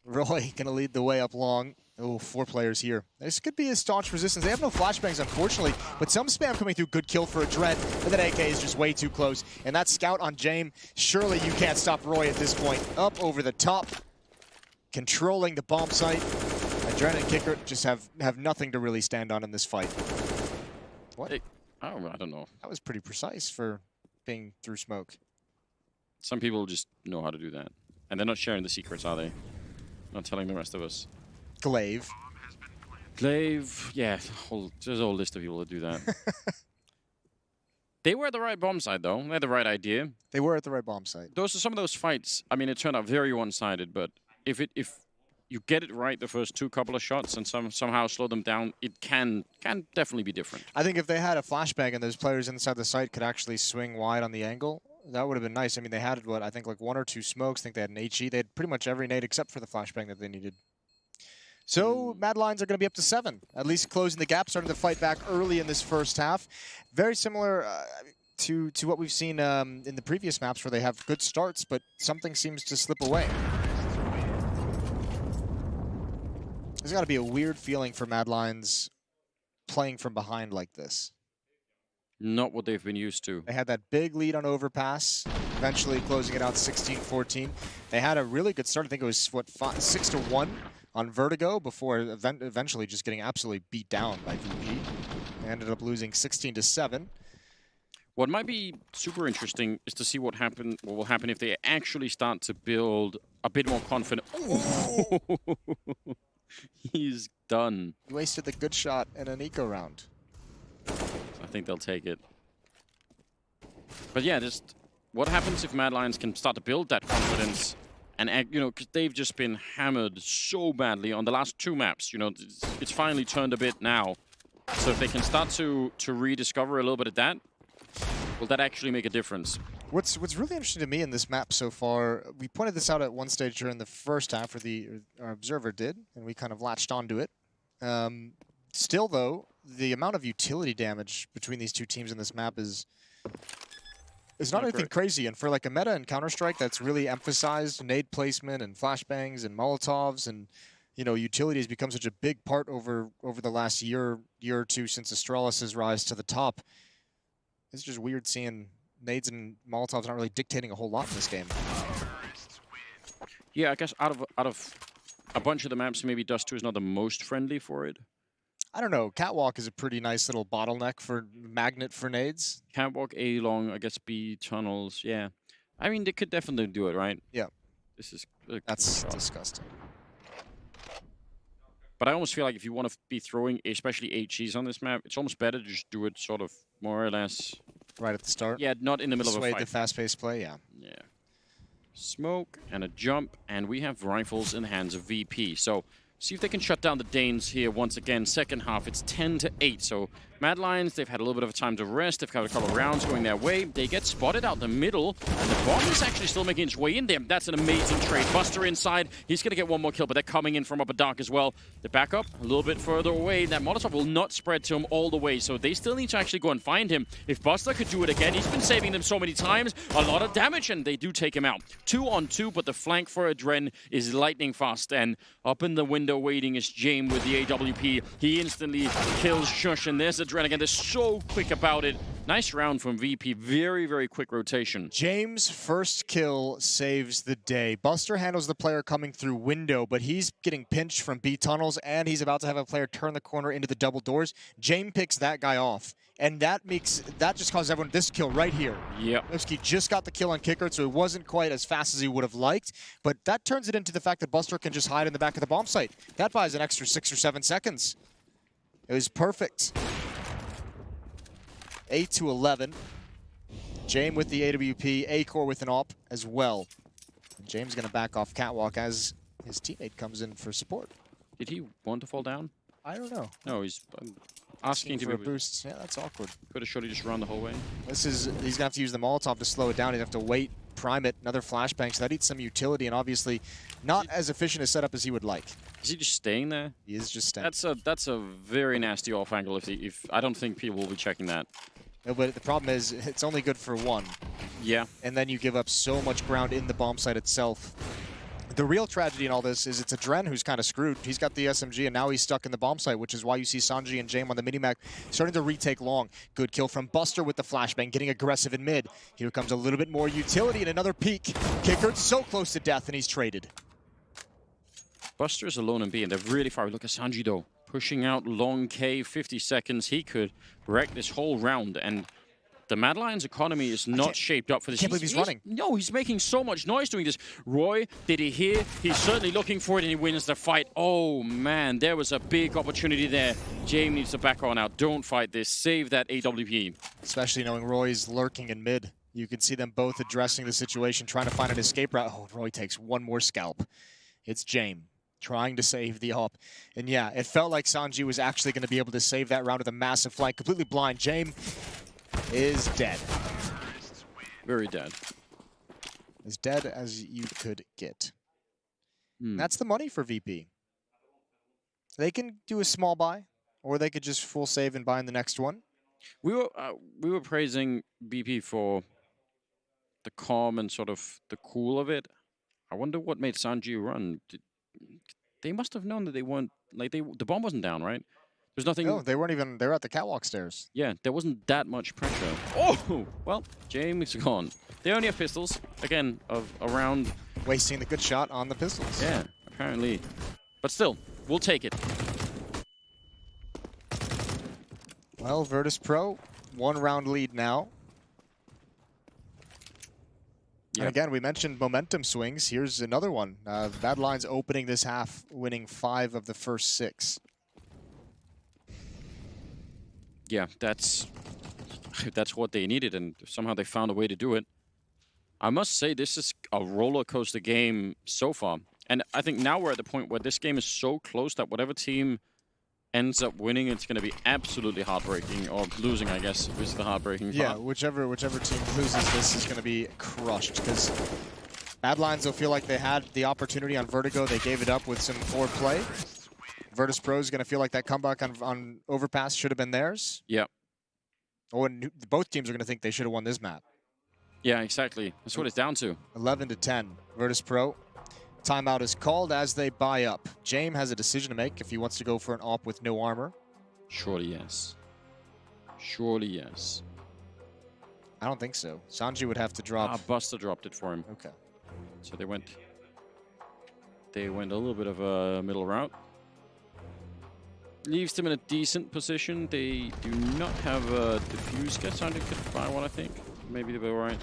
Roy gonna lead the way up long. Oh, 4 players here. This could be a staunch resistance. They have no flashbangs, unfortunately, but some spam coming through. Good kill for Adren, but that AK is just way too close. And that scout on Jame, surely you can't stop Roy at this point. Up over the top, controlling the bomb site. Adren and Kicker just have nothing to really stand on in this fight. What? Hey, I don't know. That was pretty precise for being through smoke. Some people just know how to do that. And they're not sharing the secrets, are they? Not telling the rest of us. Glaive. Glaive, yeah, there's a whole list of people that do that. They were at the right bomb site, though. They had the right idea. They were at the right bomb site. Those are some of those fights. I mean, it turned out very one-sided, but if you get it right the first couple of shots and somehow slow them down, it can definitely be different. I think if they had a flashbang and those players inside the site could actually swing wide on the angle, that would have been nice. I mean, they had, what, I think like 1 or 2 smokes. I think they had an HE. They had pretty much every nade except for the flashbang that they needed. So Mad Lions are going to be up to 7, at least closing the gap, starting to fight back early in this first half. Very similar to what we've seen in the previous maps where they have good starts, but something seems to slip away. There's got to be a weird feeling for Mad Lions playing from behind like this. Not what they've been used to. They had that big lead on Overpass, eventually closing it out 16-14. They had a really good start. I think it was, what, 6-1 on Vertigo before eventually just getting absolutely beat down by VP. They ended up losing 16-7. What might be super interesting is to see what will happen if they actually start to build a bit more confident. He's done. He wasted the good shot in an eco round. I think they'll take it. But yeah, just what happens if Mad Lions can start to build that confidence and, you know, because they've just been hammered so badly on the last 2 maps. You know, it's finally turned a bit now. So if they can start to rediscover a little bit of that, will that actually make a difference? What's really interesting to me in this map so far, we pointed this out at one stage during the first half, or our observer did, and we kind of latched onto it. Still, though, the amount of utility damage between these 2 teams in this map is not anything crazy. And for like a meta in Counter-Strike that's really emphasized nade placement and flashbangs and Molotovs, and you know, utility has become such a big part over the last year or 2 since Astralis' rise to the top. It's just weird seeing nades and Molotovs not really dictating a whole lot in this game. Yeah, I guess out of a bunch of the maps, maybe Dust 2 is not the most friendly for it. I don't know. Catwalk is a pretty nice little bottleneck for magnet for nades. Catwalk, A long, I guess B tunnels. Yeah, I mean they could definitely do it, right? Yeah. This is that's disgusting. But I almost feel like if you want to be throwing, especially HEs on this map, it's almost better to just do it sort of more or less right at the start. Yeah, not in the middle of a fight. The fast-paced play. Yeah. Yeah. Smoke and a jump, and we have rifles in the hands of VP. So see if they can shut down the Danes here once again. Second half, it's 10-8. So Mad Lions, they've had a little bit of time to rest. They've got a couple of rounds going their way. They get spotted out the middle, and the bomb is actually still making its way in there. That's an amazing trade. Buster inside. He's going to get one more kill, but they're coming in from upper dark as well. The backup a little bit further away. That Molotov will not spread to him all the way, so they still need to actually go and find him. If Buster could do it again, he's been saving them so many times. A lot of damage, and they do take him out. 2-on-2, but the flank for Adren is lightning fast, and up in the window waiting is James with the AWP. He instantly kills Shush, and there's Adren again. They're so quick about it. Nice round from VP. Very, very quick rotation. James' first kill saves the day. Buster handles the player coming through window, but he's getting pinched from B tunnels, and he's about to have a player turn the corner into the double doors. James picks that guy off, and that just causes everyone this kill right here. Yep. Lipsky just got the kill on Kicker, so it wasn't quite as fast as he would have liked, but that turns it into the fact that Buster can just hide in the back of the bomb site. That buys an extra 6 or 7 seconds. It was perfect. 8-11. James with the AWP, A-Core with an AWP as well. And James going to back off Catwalk as his teammate comes in for support. Did he want to fall down? I don't know. No, he's asking for a boost. Yeah, that's awkward. Could have surely just run the whole way. He's going to have to use the Molotov to slow it down. He'd have to wait, prime it, another flashbang. So that eats some utility, and obviously not as efficient a setup as he would like. Is he just staying there? He is just staying. That's a very nasty off angle. If I don't think people will be checking that. No, but the problem is it's only good for 1. Yeah. And then you give up so much ground in the bomb site itself. The real tragedy in all this is it's Adren who's kind of screwed. He's got the SMG, and now he's stuck in the bomb site, which is why you see Sanji and James on the minimap starting to retake long. Good kill from Buster with the flashbang, getting aggressive in mid. Here comes a little bit more utility and another peek. Kicker's so close to death, and he's traded. Buster's alone in B, and they're really far. Look at Sanji, though. Pushing out long K, 50 seconds. He could wreck this whole round, and the Mad Lions economy is not shaped up for this. I can't believe he's running. No, he's making so much noise doing this. Roy, did he hear? He's certainly looking for it, and he wins the fight. Oh, man, there was a big opportunity there. James needs to back on out. Don't fight this. Save that AWP. Especially knowing Roy's lurking in mid. You can see them both addressing the situation, trying to find an escape route. Oh, Roy takes one more scalp. It's James. trying to save the AWP. And yeah, it felt like Sanji was actually going to be able to save that round with a massive flank. Completely blind. James is dead. Very dead. As dead as you could get. Hmm. That's the money for VP. They can do a small buy, or they could just full save and buy in the next one. We were praising BP for the calm and sort of the cool of it. I wonder what made Sanji run. They must have known that they weren't like the bomb wasn't down, right? There's nothing. No, they weren't even. They were at the catwalk stairs. Yeah, there wasn't that much pressure. Oh, well, James is gone. They only have pistols again of around. Wasting the good shot on the pistols. Yeah, apparently, but still, we'll take it. Well, Virtus.pro, 1 round lead now. Yep. And again, we mentioned momentum swings. Here's another one. Bad Lions opening this half, winning 5 of the first 6. Yeah, that's what they needed, and somehow they found a way to do it. I must say, this is a roller coaster game so far. And I think now we're at the point where this game is so close that whatever team ends up winning, it's going to be absolutely heartbreaking. Or losing, I guess, is the heartbreaking part. Yeah, whichever team loses this is going to be crushed. Because Bad Lions will feel like they had the opportunity on Vertigo. They gave it up with some forward play. Virtus.pro is going to feel like that comeback on Overpass should have been theirs. Yeah. Oh, and both teams are going to think they should have won this map. Yeah, exactly. That's what it's down to. 11-10. Virtus.pro. Timeout is called as they buy up. James has a decision to make if he wants to go for an AWP with no armor. Surely yes. Surely yes. I don't think so. Sanji would have to drop. Buster dropped it for him. Okay. So they went a little bit of a middle route. Leaves them in a decent position. They do not have a defuse kit. Sanji could buy one, I think. Maybe they'll be alright.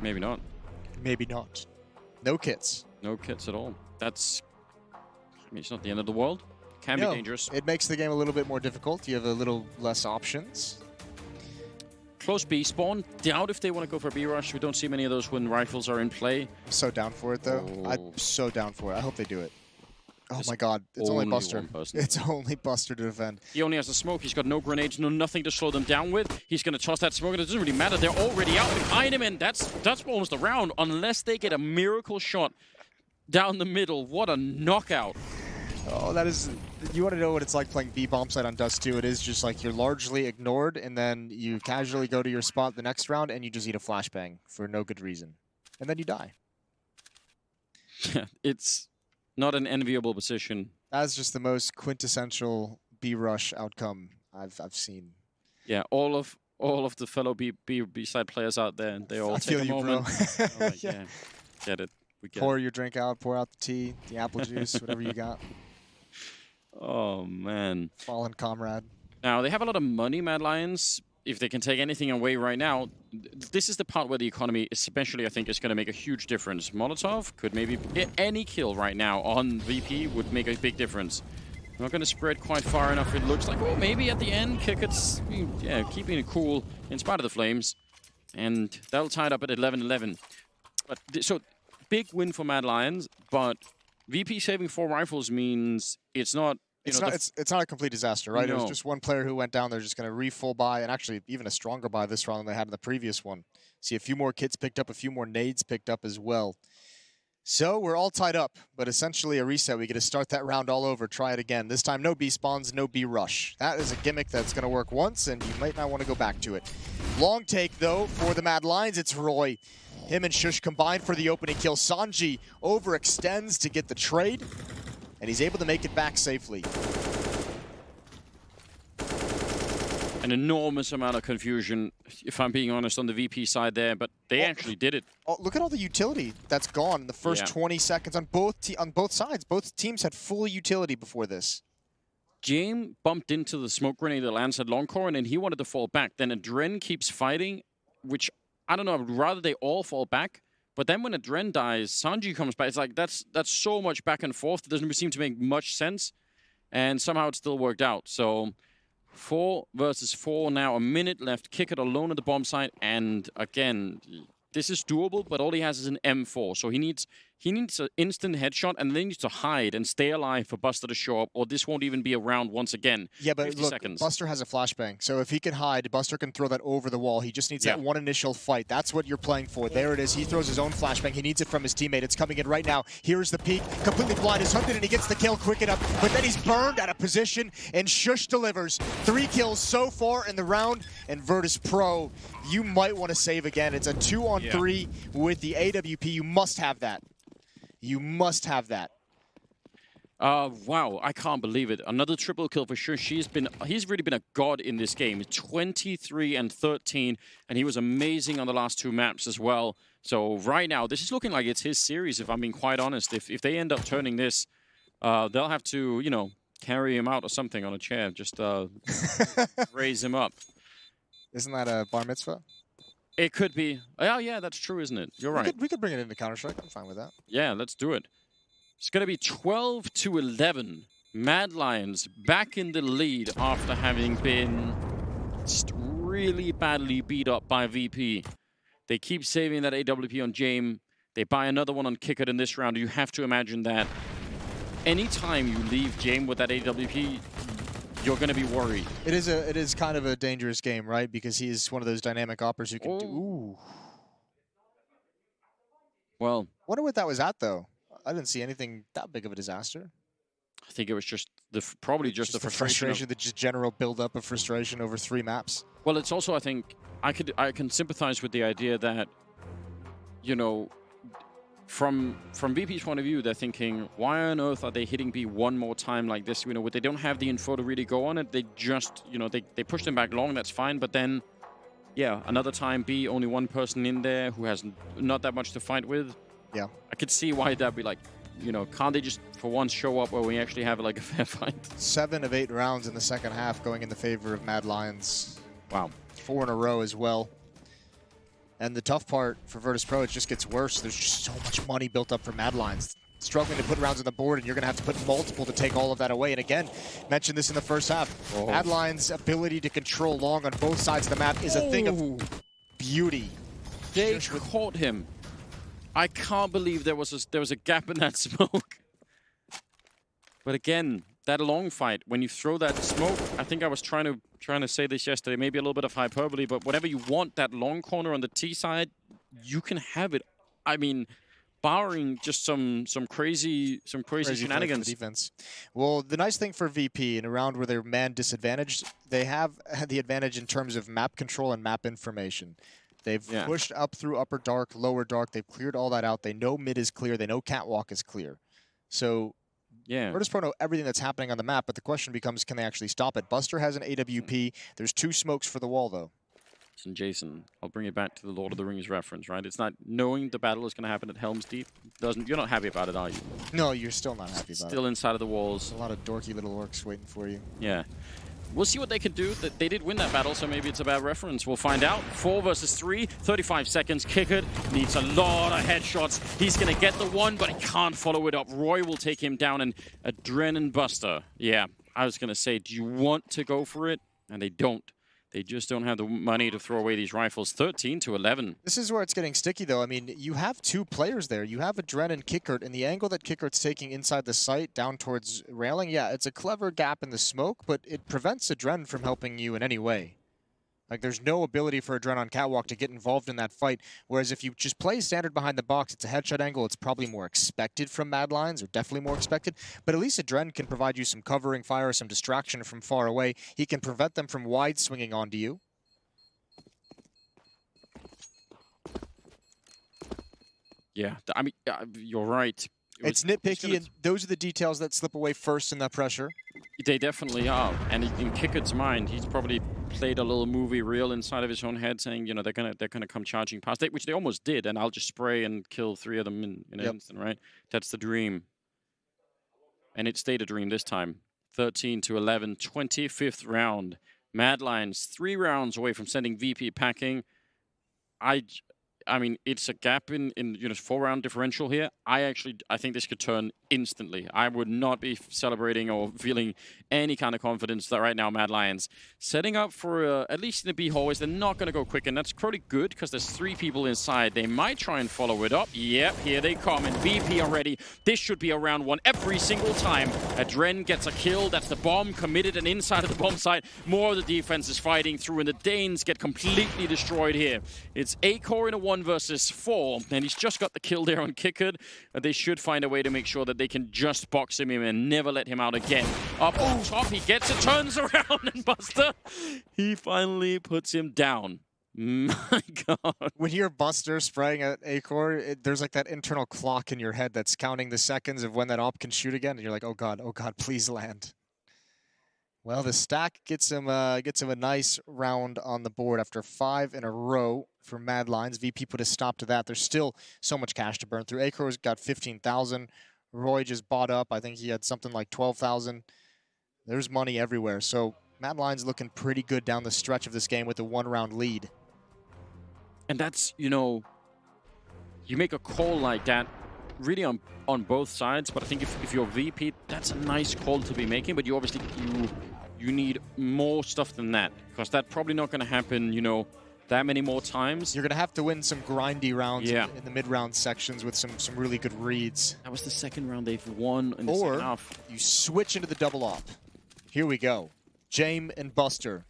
Maybe not. Maybe not. No kits. No kits at all. That's... I mean, it's not the end of the world. Can be dangerous. It makes the game a little bit more difficult. You have a little less options. Close B spawn. Doubt if they want to go for B rush. We don't see many of those when rifles are in play. I'm so down for it, though. Oh. I'm so down for it. I hope they do it. Oh There's my god. It's only Buster. one It's only Buster to defend. He only has the smoke. He's got no grenades, nothing to slow them down with. He's going to toss that smoke, and it doesn't really matter. They're already out behind him, and that's almost a round, unless they get a miracle shot down the middle. What a knockout. Oh, that is... You want to know what it's like playing B bomb site on Dust 2. It is just like you're largely ignored, and then you casually go to your spot the next round, and you just eat a flashbang for no good reason. And then you die. Yeah, it's not an enviable position. That's just the most quintessential B rush outcome I've seen. Yeah, all of the fellow B side players out there, they all take a moment. Bro. Like, yeah, get it. We get Pour it. your drink out, pour out the tea, the apple juice, whatever you got. Oh man. Fallen comrade. Now they have a lot of money, Mad Lions. If they can take anything away right now, this is the part where the economy, especially, I think, is going to make a huge difference. Molotov could maybe... Any kill right now on VP would make a big difference. Not going to spread quite far enough, it looks like. Oh, maybe at the end, Kickett's keeping it cool in spite of the flames. And that'll tie it up at 11-11. But so, big win for Mad Lions, but VP saving 4 rifles means it's not... It's not a complete disaster, right? No. It was just one player who went down. They're just going to re-full buy, and actually even a stronger buy this round than they had in the previous one. See a few more kits picked up, a few more nades picked up as well. So we're all tied up, but essentially a reset. We get to start that round all over, try it again. This time no B spawns, no B rush. That is a gimmick that's going to work once, and you might not want to go back to it. Long take, though, for the Mad Lions. It's Roy. Him and Shush combined for the opening kill. Sanji overextends to get the trade, and he's able to make it back safely. An enormous amount of confusion, if I'm being honest, on the VP side there, but they actually did it. Oh, look at all the utility that's gone in the first 20 seconds on both sides. Both teams had full utility before this. James bumped into the smoke grenade that lands at Longcore, and then he wanted to fall back. Then Adren keeps fighting, which, I don't know, I would rather they all fall back. But then when Adren dies, Sanji comes back. It's like, that's so much back and forth. It doesn't seem to make much sense. And somehow it still worked out. So 4 versus 4 now, a minute left. Kick it alone at the bomb site. And again, this is doable, but all he has is an M4. So he needs He needs an instant headshot, and then he needs to hide and stay alive for Buster to show up, or this won't even be a round once again. Yeah, but 50 look, seconds. Buster has a flashbang, so if he can hide, Buster can throw that over the wall. He just needs that one initial fight. That's what you're playing for. There it is. He throws his own flashbang. He needs it from his teammate. It's coming in right now. Here's the peek. Completely blind. Is hunted, and he gets the kill quick enough, but then he's burned out of position, and Shush delivers. 3 kills so far in the round, and Virtus.pro, you might want to save again. It's a 2-on-3 with the AWP. You must have that. You must have that. Wow, I can't believe it. Another triple kill for sure. He's really been a god in this game. 23 and 13, and he was amazing on the last 2 maps as well. So right now, this is looking like it's his series, if I'm being quite honest. If they end up turning this, they'll have to, you know, carry him out or something on a chair. Just raise him up. Isn't that a bar mitzvah? It could be. Oh, yeah, that's true, isn't it? You're right. We could bring it into Counter-Strike. I'm fine with that. Yeah, let's do it. It's going to be 12-11. Mad Lions back in the lead after having been just really badly beat up by VP. They keep saving that AWP on Jame. They buy another one on Kickert in this round. You have to imagine that anytime you leave Jame with that AWP, you're going to be worried. It is kind of a dangerous game, right? Because he is one of those dynamic operators who can do... Ooh. Well... Wonder what that was at, though. I didn't see anything that big of a disaster. I think it was just probably just the frustration. The general build-up of frustration over 3 maps. Well, it's also, I think, I can sympathize with the idea that, you know, from VP's point of view, they're thinking, why on earth are they hitting B one more time like this? You know, they don't have the info to really go on it. They just, you know, they push them back long. That's fine. But then, yeah, another time B, only one person in there who has not that much to fight with. Yeah. I could see why that'd be like, you know, can't they just for once show up where we actually have like a fair fight? 7 of 8 rounds in the second half going in the favor of Mad Lions. Wow. 4 in a row as well. And the tough part for Virtus.pro, it just gets worse. There's just so much money built up for Mad Lions. Struggling to put rounds on the board, and you're going to have to put multiple to take all of that away. And again, mentioned this in the first half. Mad Lions' ability to control long on both sides of the map is a thing of beauty. They caught him. I can't believe there was a gap in that smoke. But again, that long fight, when you throw that smoke, I think I was trying to say this yesterday, maybe a little bit of hyperbole, but whenever you want that long corner on the T side, you can have it. I mean, barring just some crazy shenanigans. Defense. Well, the nice thing for VP in a round where they're man disadvantaged, they have the advantage in terms of map control and map information. They've pushed up through upper dark, lower dark. They've cleared all that out. They know mid is clear. They know catwalk is clear. So yeah, Virtus.pro know everything that's happening on the map, but the question becomes, can they actually stop it? Buster has an AWP. There's 2 smokes for the wall, though. And Jason, I'll bring it back to the Lord of the Rings reference, right? It's not knowing the battle is going to happen at Helm's Deep. You're not happy about it, are you? No, you're still not happy about it. Still inside of the walls. There's a lot of dorky little orcs waiting for you. Yeah. We'll see what they can do. They did win that battle, so maybe it's a bad reference. We'll find out. 4 versus 3, 35 seconds. Kickert needs a lot of headshots. He's going to get the one, but he can't follow it up. Roy will take him down, and Adrenaline Buster. Yeah, I was going to say, do you want to go for it? And they don't. They just don't have the money to throw away these rifles. 13-11. This is where it's getting sticky, though. I mean, you have 2 players there. You have Adren and Kickert, and the angle that Kickert's taking inside the site down towards railing, yeah, it's a clever gap in the smoke, but it prevents Adren from helping you in any way. Like, there's no ability for Adren on catwalk to get involved in that fight, whereas if you just play standard behind the box, it's a headshot angle, it's probably more expected from Mad Lions, or definitely more expected, but at least Adren can provide you some covering fire, some distraction from far away. He can prevent them from wide swinging onto you. Yeah, I mean, you're right. It's nitpicky, and those are the details that slip away first in that pressure. They definitely are. And in Kickert's mind, he's probably played a little movie reel inside of his own head, saying, you know, they're gonna come charging past it, which they almost did, and I'll just spray and kill 3 of them in an instant, right? That's the dream. And it stayed a dream this time. 13-11, 25th round. Mad Lions 3 rounds away from sending VP packing. I mean, it's a gap in 4-round differential here. I think this could turn instantly. I would not be celebrating or feeling any kind of confidence that right now Mad Lions setting up for at least in the B hallways. They're not going to go quick, and that's pretty good because there's 3 people inside. They might try and follow it up. Yep, here they come, and VP already. This should be a round 1 every single time. Adren gets a kill. That's the bomb committed, and inside of the bomb site, more of the defense is fighting through, and the Danes get completely destroyed here. It's Acor in a 1 versus 4, and he's just got the kill there on Kickard. They should find a way to make sure that they can just box him in and never let him out again. Up on top, he gets it, turns around, and Buster, he finally puts him down. My God. When you're Buster spraying at Acor, there's like that internal clock in your head that's counting the seconds of when that op can shoot again, and you're like, oh God, please land. Well, the stack gets him a nice round on the board after 5 in a row for Mad Lions. VP put a stop to that. There's still so much cash to burn through. Acor's got 15,000. Roy just bought up. I think he had something like 12,000. There's money everywhere. So Mad Lions looking pretty good down the stretch of this game with a 1-round lead. And that's, you make a call like that really on both sides, but I think if you're VP, that's a nice call to be making, but you obviously you need more stuff than that, because that's probably not going to happen, that many more times. You're going to have to win some grindy rounds in the mid-round sections with some really good reads. That was the second round they've won in the second half. You switch into the double op. Here we go. Jame and Buster.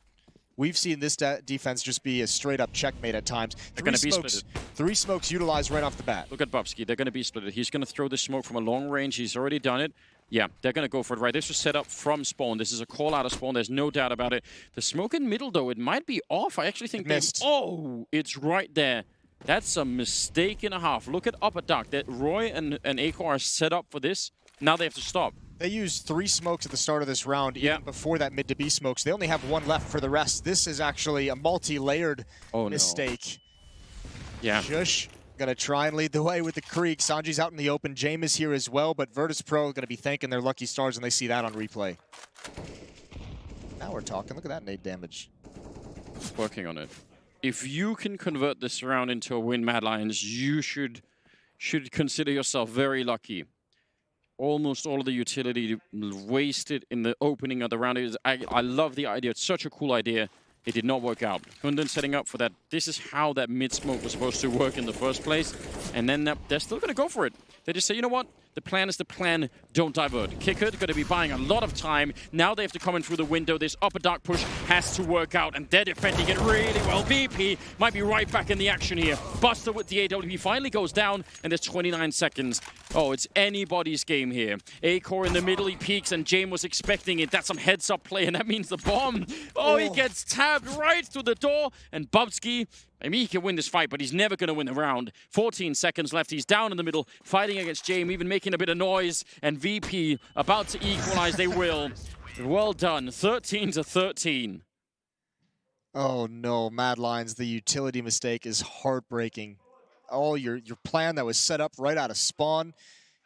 We've seen this defense just be a straight-up checkmate at times. They're going to be split. 3 smokes utilized right off the bat. Look at Bubsky. They're going to be split. He's going to throw the smoke from a long range. He's already done it. Yeah, they're going to go for it, right? This was set up from spawn. This is a call out of spawn. There's no doubt about it. The smoke in middle, though, it might be off. I actually think missed. Oh, it's right there. That's a mistake and a half. Look at upper dark. That Roy and Acor are set up for this. Now they have to stop. They used 3 smokes at the start of this round, even before that mid to B smokes. They only have 1 left for the rest. This is actually a multi-layered mistake. No. Yeah. Shush gonna try and lead the way with the Krieg. Sanji's out in the open. Jame is here as well, but Virtus.pro gonna be thanking their lucky stars when they see that on replay. Now we're talking. Look at that nade damage. Working on it. If you can convert this round into a win, Mad Lions, you should consider yourself very lucky. Almost all of the utility wasted in the opening of the round. I love the idea. It's such a cool idea. It did not work out. Hunden setting up for that. This is how that mid-smoke was supposed to work in the first place. And then they're still going to go for it. They just say, you know what? The plan is the plan. Don't divert. Kickard going to be buying a lot of time. Now they have to come in through the window. This upper dark push has to work out, and they're defending it really well. VP might be right back in the action here. Buster with the AWP finally goes down, and there's 29 seconds. Oh, it's anybody's game here. Acor in the middle, he peeks, and Jame was expecting it. That's some heads-up play, and that means the bomb. Oh, he gets tabbed right through the door, and Bubsky, I mean, he can win this fight, but he's never going to win the round. 14 seconds left. He's down in the middle, fighting against Jame, even making a bit of noise. And VP about to equalize. They will. Well done. 13-13. Oh, no. Mad Lions, the utility mistake is heartbreaking. Oh, your plan that was set up right out of spawn,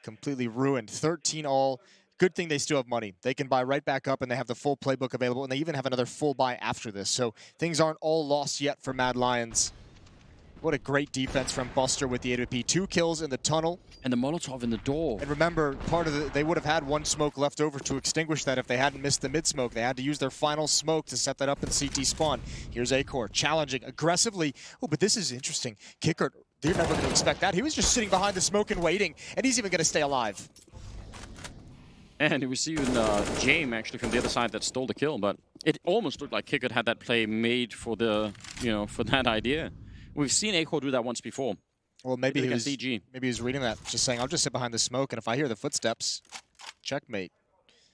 completely ruined. 13 all. Good thing they still have money. They can buy right back up, and they have the full playbook available, and they even have another full buy after this. So things aren't all lost yet for Mad Lions. What a great defense from Buster with the AWP. 2 kills in the tunnel. And the Molotov in the door. And remember, they would have had 1 smoke left over to extinguish that if they hadn't missed the mid-smoke. They had to use their final smoke to set that up in CT spawn. Here's Acor challenging aggressively. Oh, but this is interesting. Kickard, they're never going to expect that. He was just sitting behind the smoke and waiting, and he's even going to stay alive. And it was even Jame actually from the other side that stole the kill, but it almost looked like Kickard had that play made for the, for that idea. We've seen Acor do that once before. Well, maybe he was reading that, just saying, I'll just sit behind the smoke, and if I hear the footsteps, checkmate.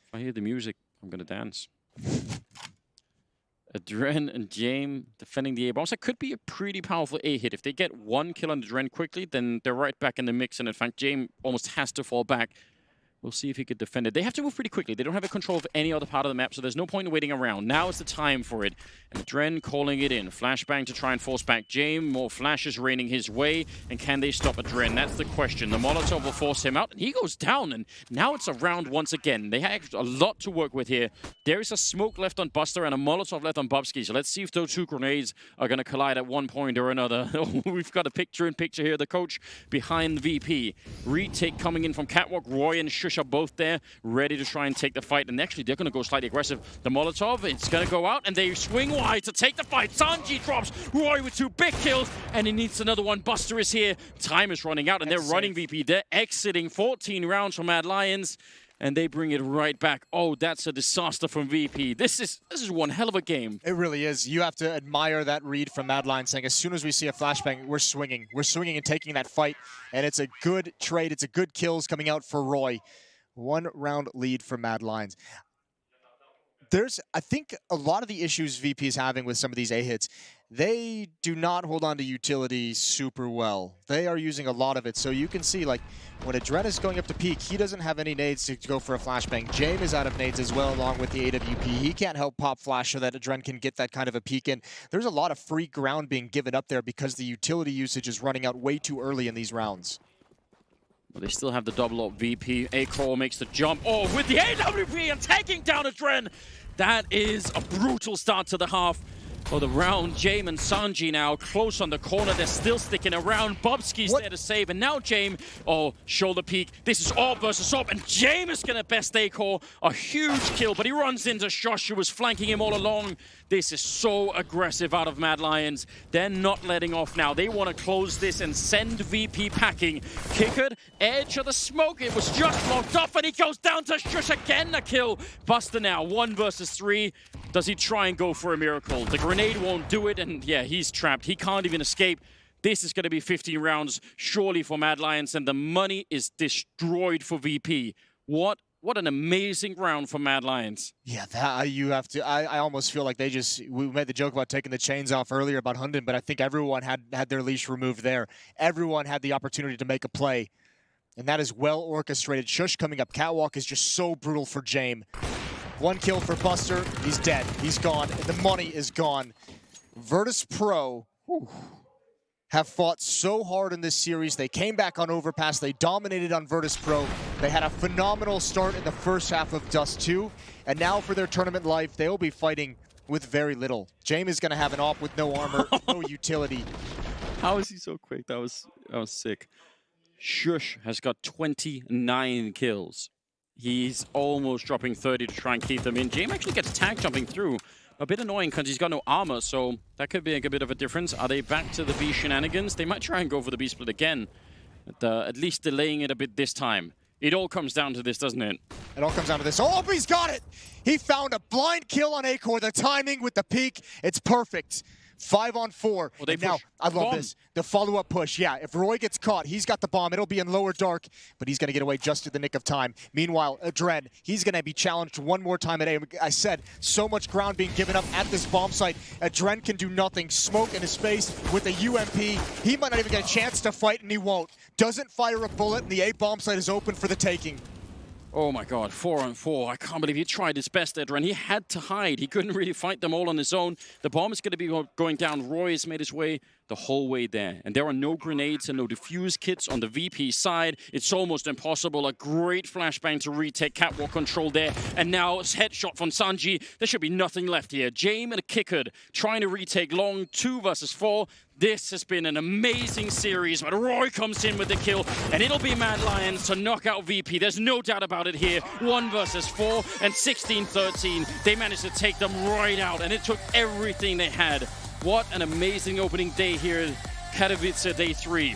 If I hear the music, I'm gonna dance. Adren and Jame defending the A-bombs. That could be a pretty powerful A-hit. If they get 1 kill on Adren quickly, then they're right back in the mix, and in fact, Jame almost has to fall back. We'll see if he could defend it. They have to move pretty quickly. They don't have a control of any other part of the map, so there's no point in waiting around. Now is the time for it. And Dren calling it in. Flashbang to try and force back Jame. More flashes raining his way. And can they stop a Dren? That's the question. The Molotov will force him out, and he goes down. And now it's a round once again. They have a lot to work with here. There is a smoke left on Buster and a Molotov left on Bubsky. So let's see if those two grenades are going to collide at one point or another. We've got a picture-in-picture here. The coach behind the VP. Retake coming in from Catwalk. Roy and Shush are both there, ready to try and take the fight. And actually, they're going to go slightly aggressive. The Molotov, it's going to go out, and they swing wide to take the fight. Sanji drops. Roy with 2 big kills, and he needs another one. Buster is here. Time is running out, and they're running VP. They're exiting 14 rounds from Mad Lions, and they bring it right back. Oh, that's a disaster from VP. This is one hell of a game. It really is. You have to admire that read from Mad Lions, saying as soon as we see a flashbang, we're swinging. We're swinging and taking that fight, and it's a good trade. It's a good kills coming out for Roy. 1 round lead for Mad Lions. I think a lot of the issues VP is having with some of these A-hits, they do not hold on to utility super well. They are using a lot of it. So you can see, like, when Adren is going up to peak, he doesn't have any nades to go for a flashbang. Jame is out of nades as well, along with the AWP. He can't help pop flash so that Adren can get that kind of a peak in. There's a lot of free ground being given up there because the utility usage is running out way too early in these rounds. Well, they still have the double up VP. A-Core makes the jump. Oh, with the AWP and taking down Adren. That is a brutal start to the half. For the round, Jame and Sanji now close on the corner. They're still sticking around. Bubsky's there to save. And now Jame, shoulder peek. This is AWP versus AWP. And Jame is going to best A-Core. A huge kill, but he runs into Shosh, who was flanking him all along. This is so aggressive out of Mad Lions. They're not letting off now. They want to close this and send VP packing. Kickered, edge of the smoke. It was just blocked off, and he goes down to Shush again. A kill. Buster now, 1 versus 3. Does he try and go for a miracle? The grenade won't do it, and yeah, he's trapped. He can't even escape. This is going to be 15 rounds, surely, for Mad Lions, and the money is destroyed for VP. What an amazing round for Mad Lions. Yeah, that you have to. I almost feel like we made the joke about taking the chains off earlier about Hunden, but I think everyone had their leash removed there. Everyone had the opportunity to make a play, and that is well orchestrated. Shush coming up. Catwalk is just so brutal for Jame. 1 kill for Buster. He's dead. He's gone. The money is gone. Virtus.pro have fought so hard in this series. They came back on Overpass. They dominated on Virtus.pro. They had a phenomenal start in the first half of Dust 2. And now for their tournament life, they'll be fighting with very little. Jame is going to have an AWP with no armor, no utility. How is he so quick? That was sick. Shush has got 29 kills. He's almost dropping 30 to try and keep them in. Jame actually gets tag jumping through. A bit annoying because he's got no armor, so that could make a bit of a difference. Are they back to the B shenanigans? They might try and go for the B split again. But, at least delaying it a bit this time. It all comes down to this, doesn't it? It all comes down to this. Oh, he's got it! He found a blind kill on A-Core. The timing with the peak, it's perfect. 5 on 4. Well, and now, I love this. The follow-up push. Yeah, if Roy gets caught, he's got the bomb. It'll be in lower dark, but he's going to get away just in the nick of time. Meanwhile, Adren, he's going to be challenged one more time at A. I said, so much ground being given up at this bomb site. Adren can do nothing. Smoke in his face with a UMP. He might not even get a chance to fight, and he won't. Doesn't fire a bullet, and the A bomb site is open for the taking. Oh my god, 4 on 4. I can't believe he tried his best, Adren. He had to hide. He couldn't really fight them all on his own. The bomb is going to be going down. Roy has made his way the whole way there. And there are no grenades and no defuse kits on the VP side. It's almost impossible. A great flashbang to retake Catwalk control there. And now it's headshot from Sanji. There should be nothing left here. Jame and a Kickered trying to retake long. 2 versus 4. This has been an amazing series, but Roy comes in with the kill, and it'll be Mad Lions to knock out VP. There's no doubt about it here. 1 versus 4 and 16-13. They managed to take them right out, and it took everything they had. What an amazing opening day here, Katowice Day 3.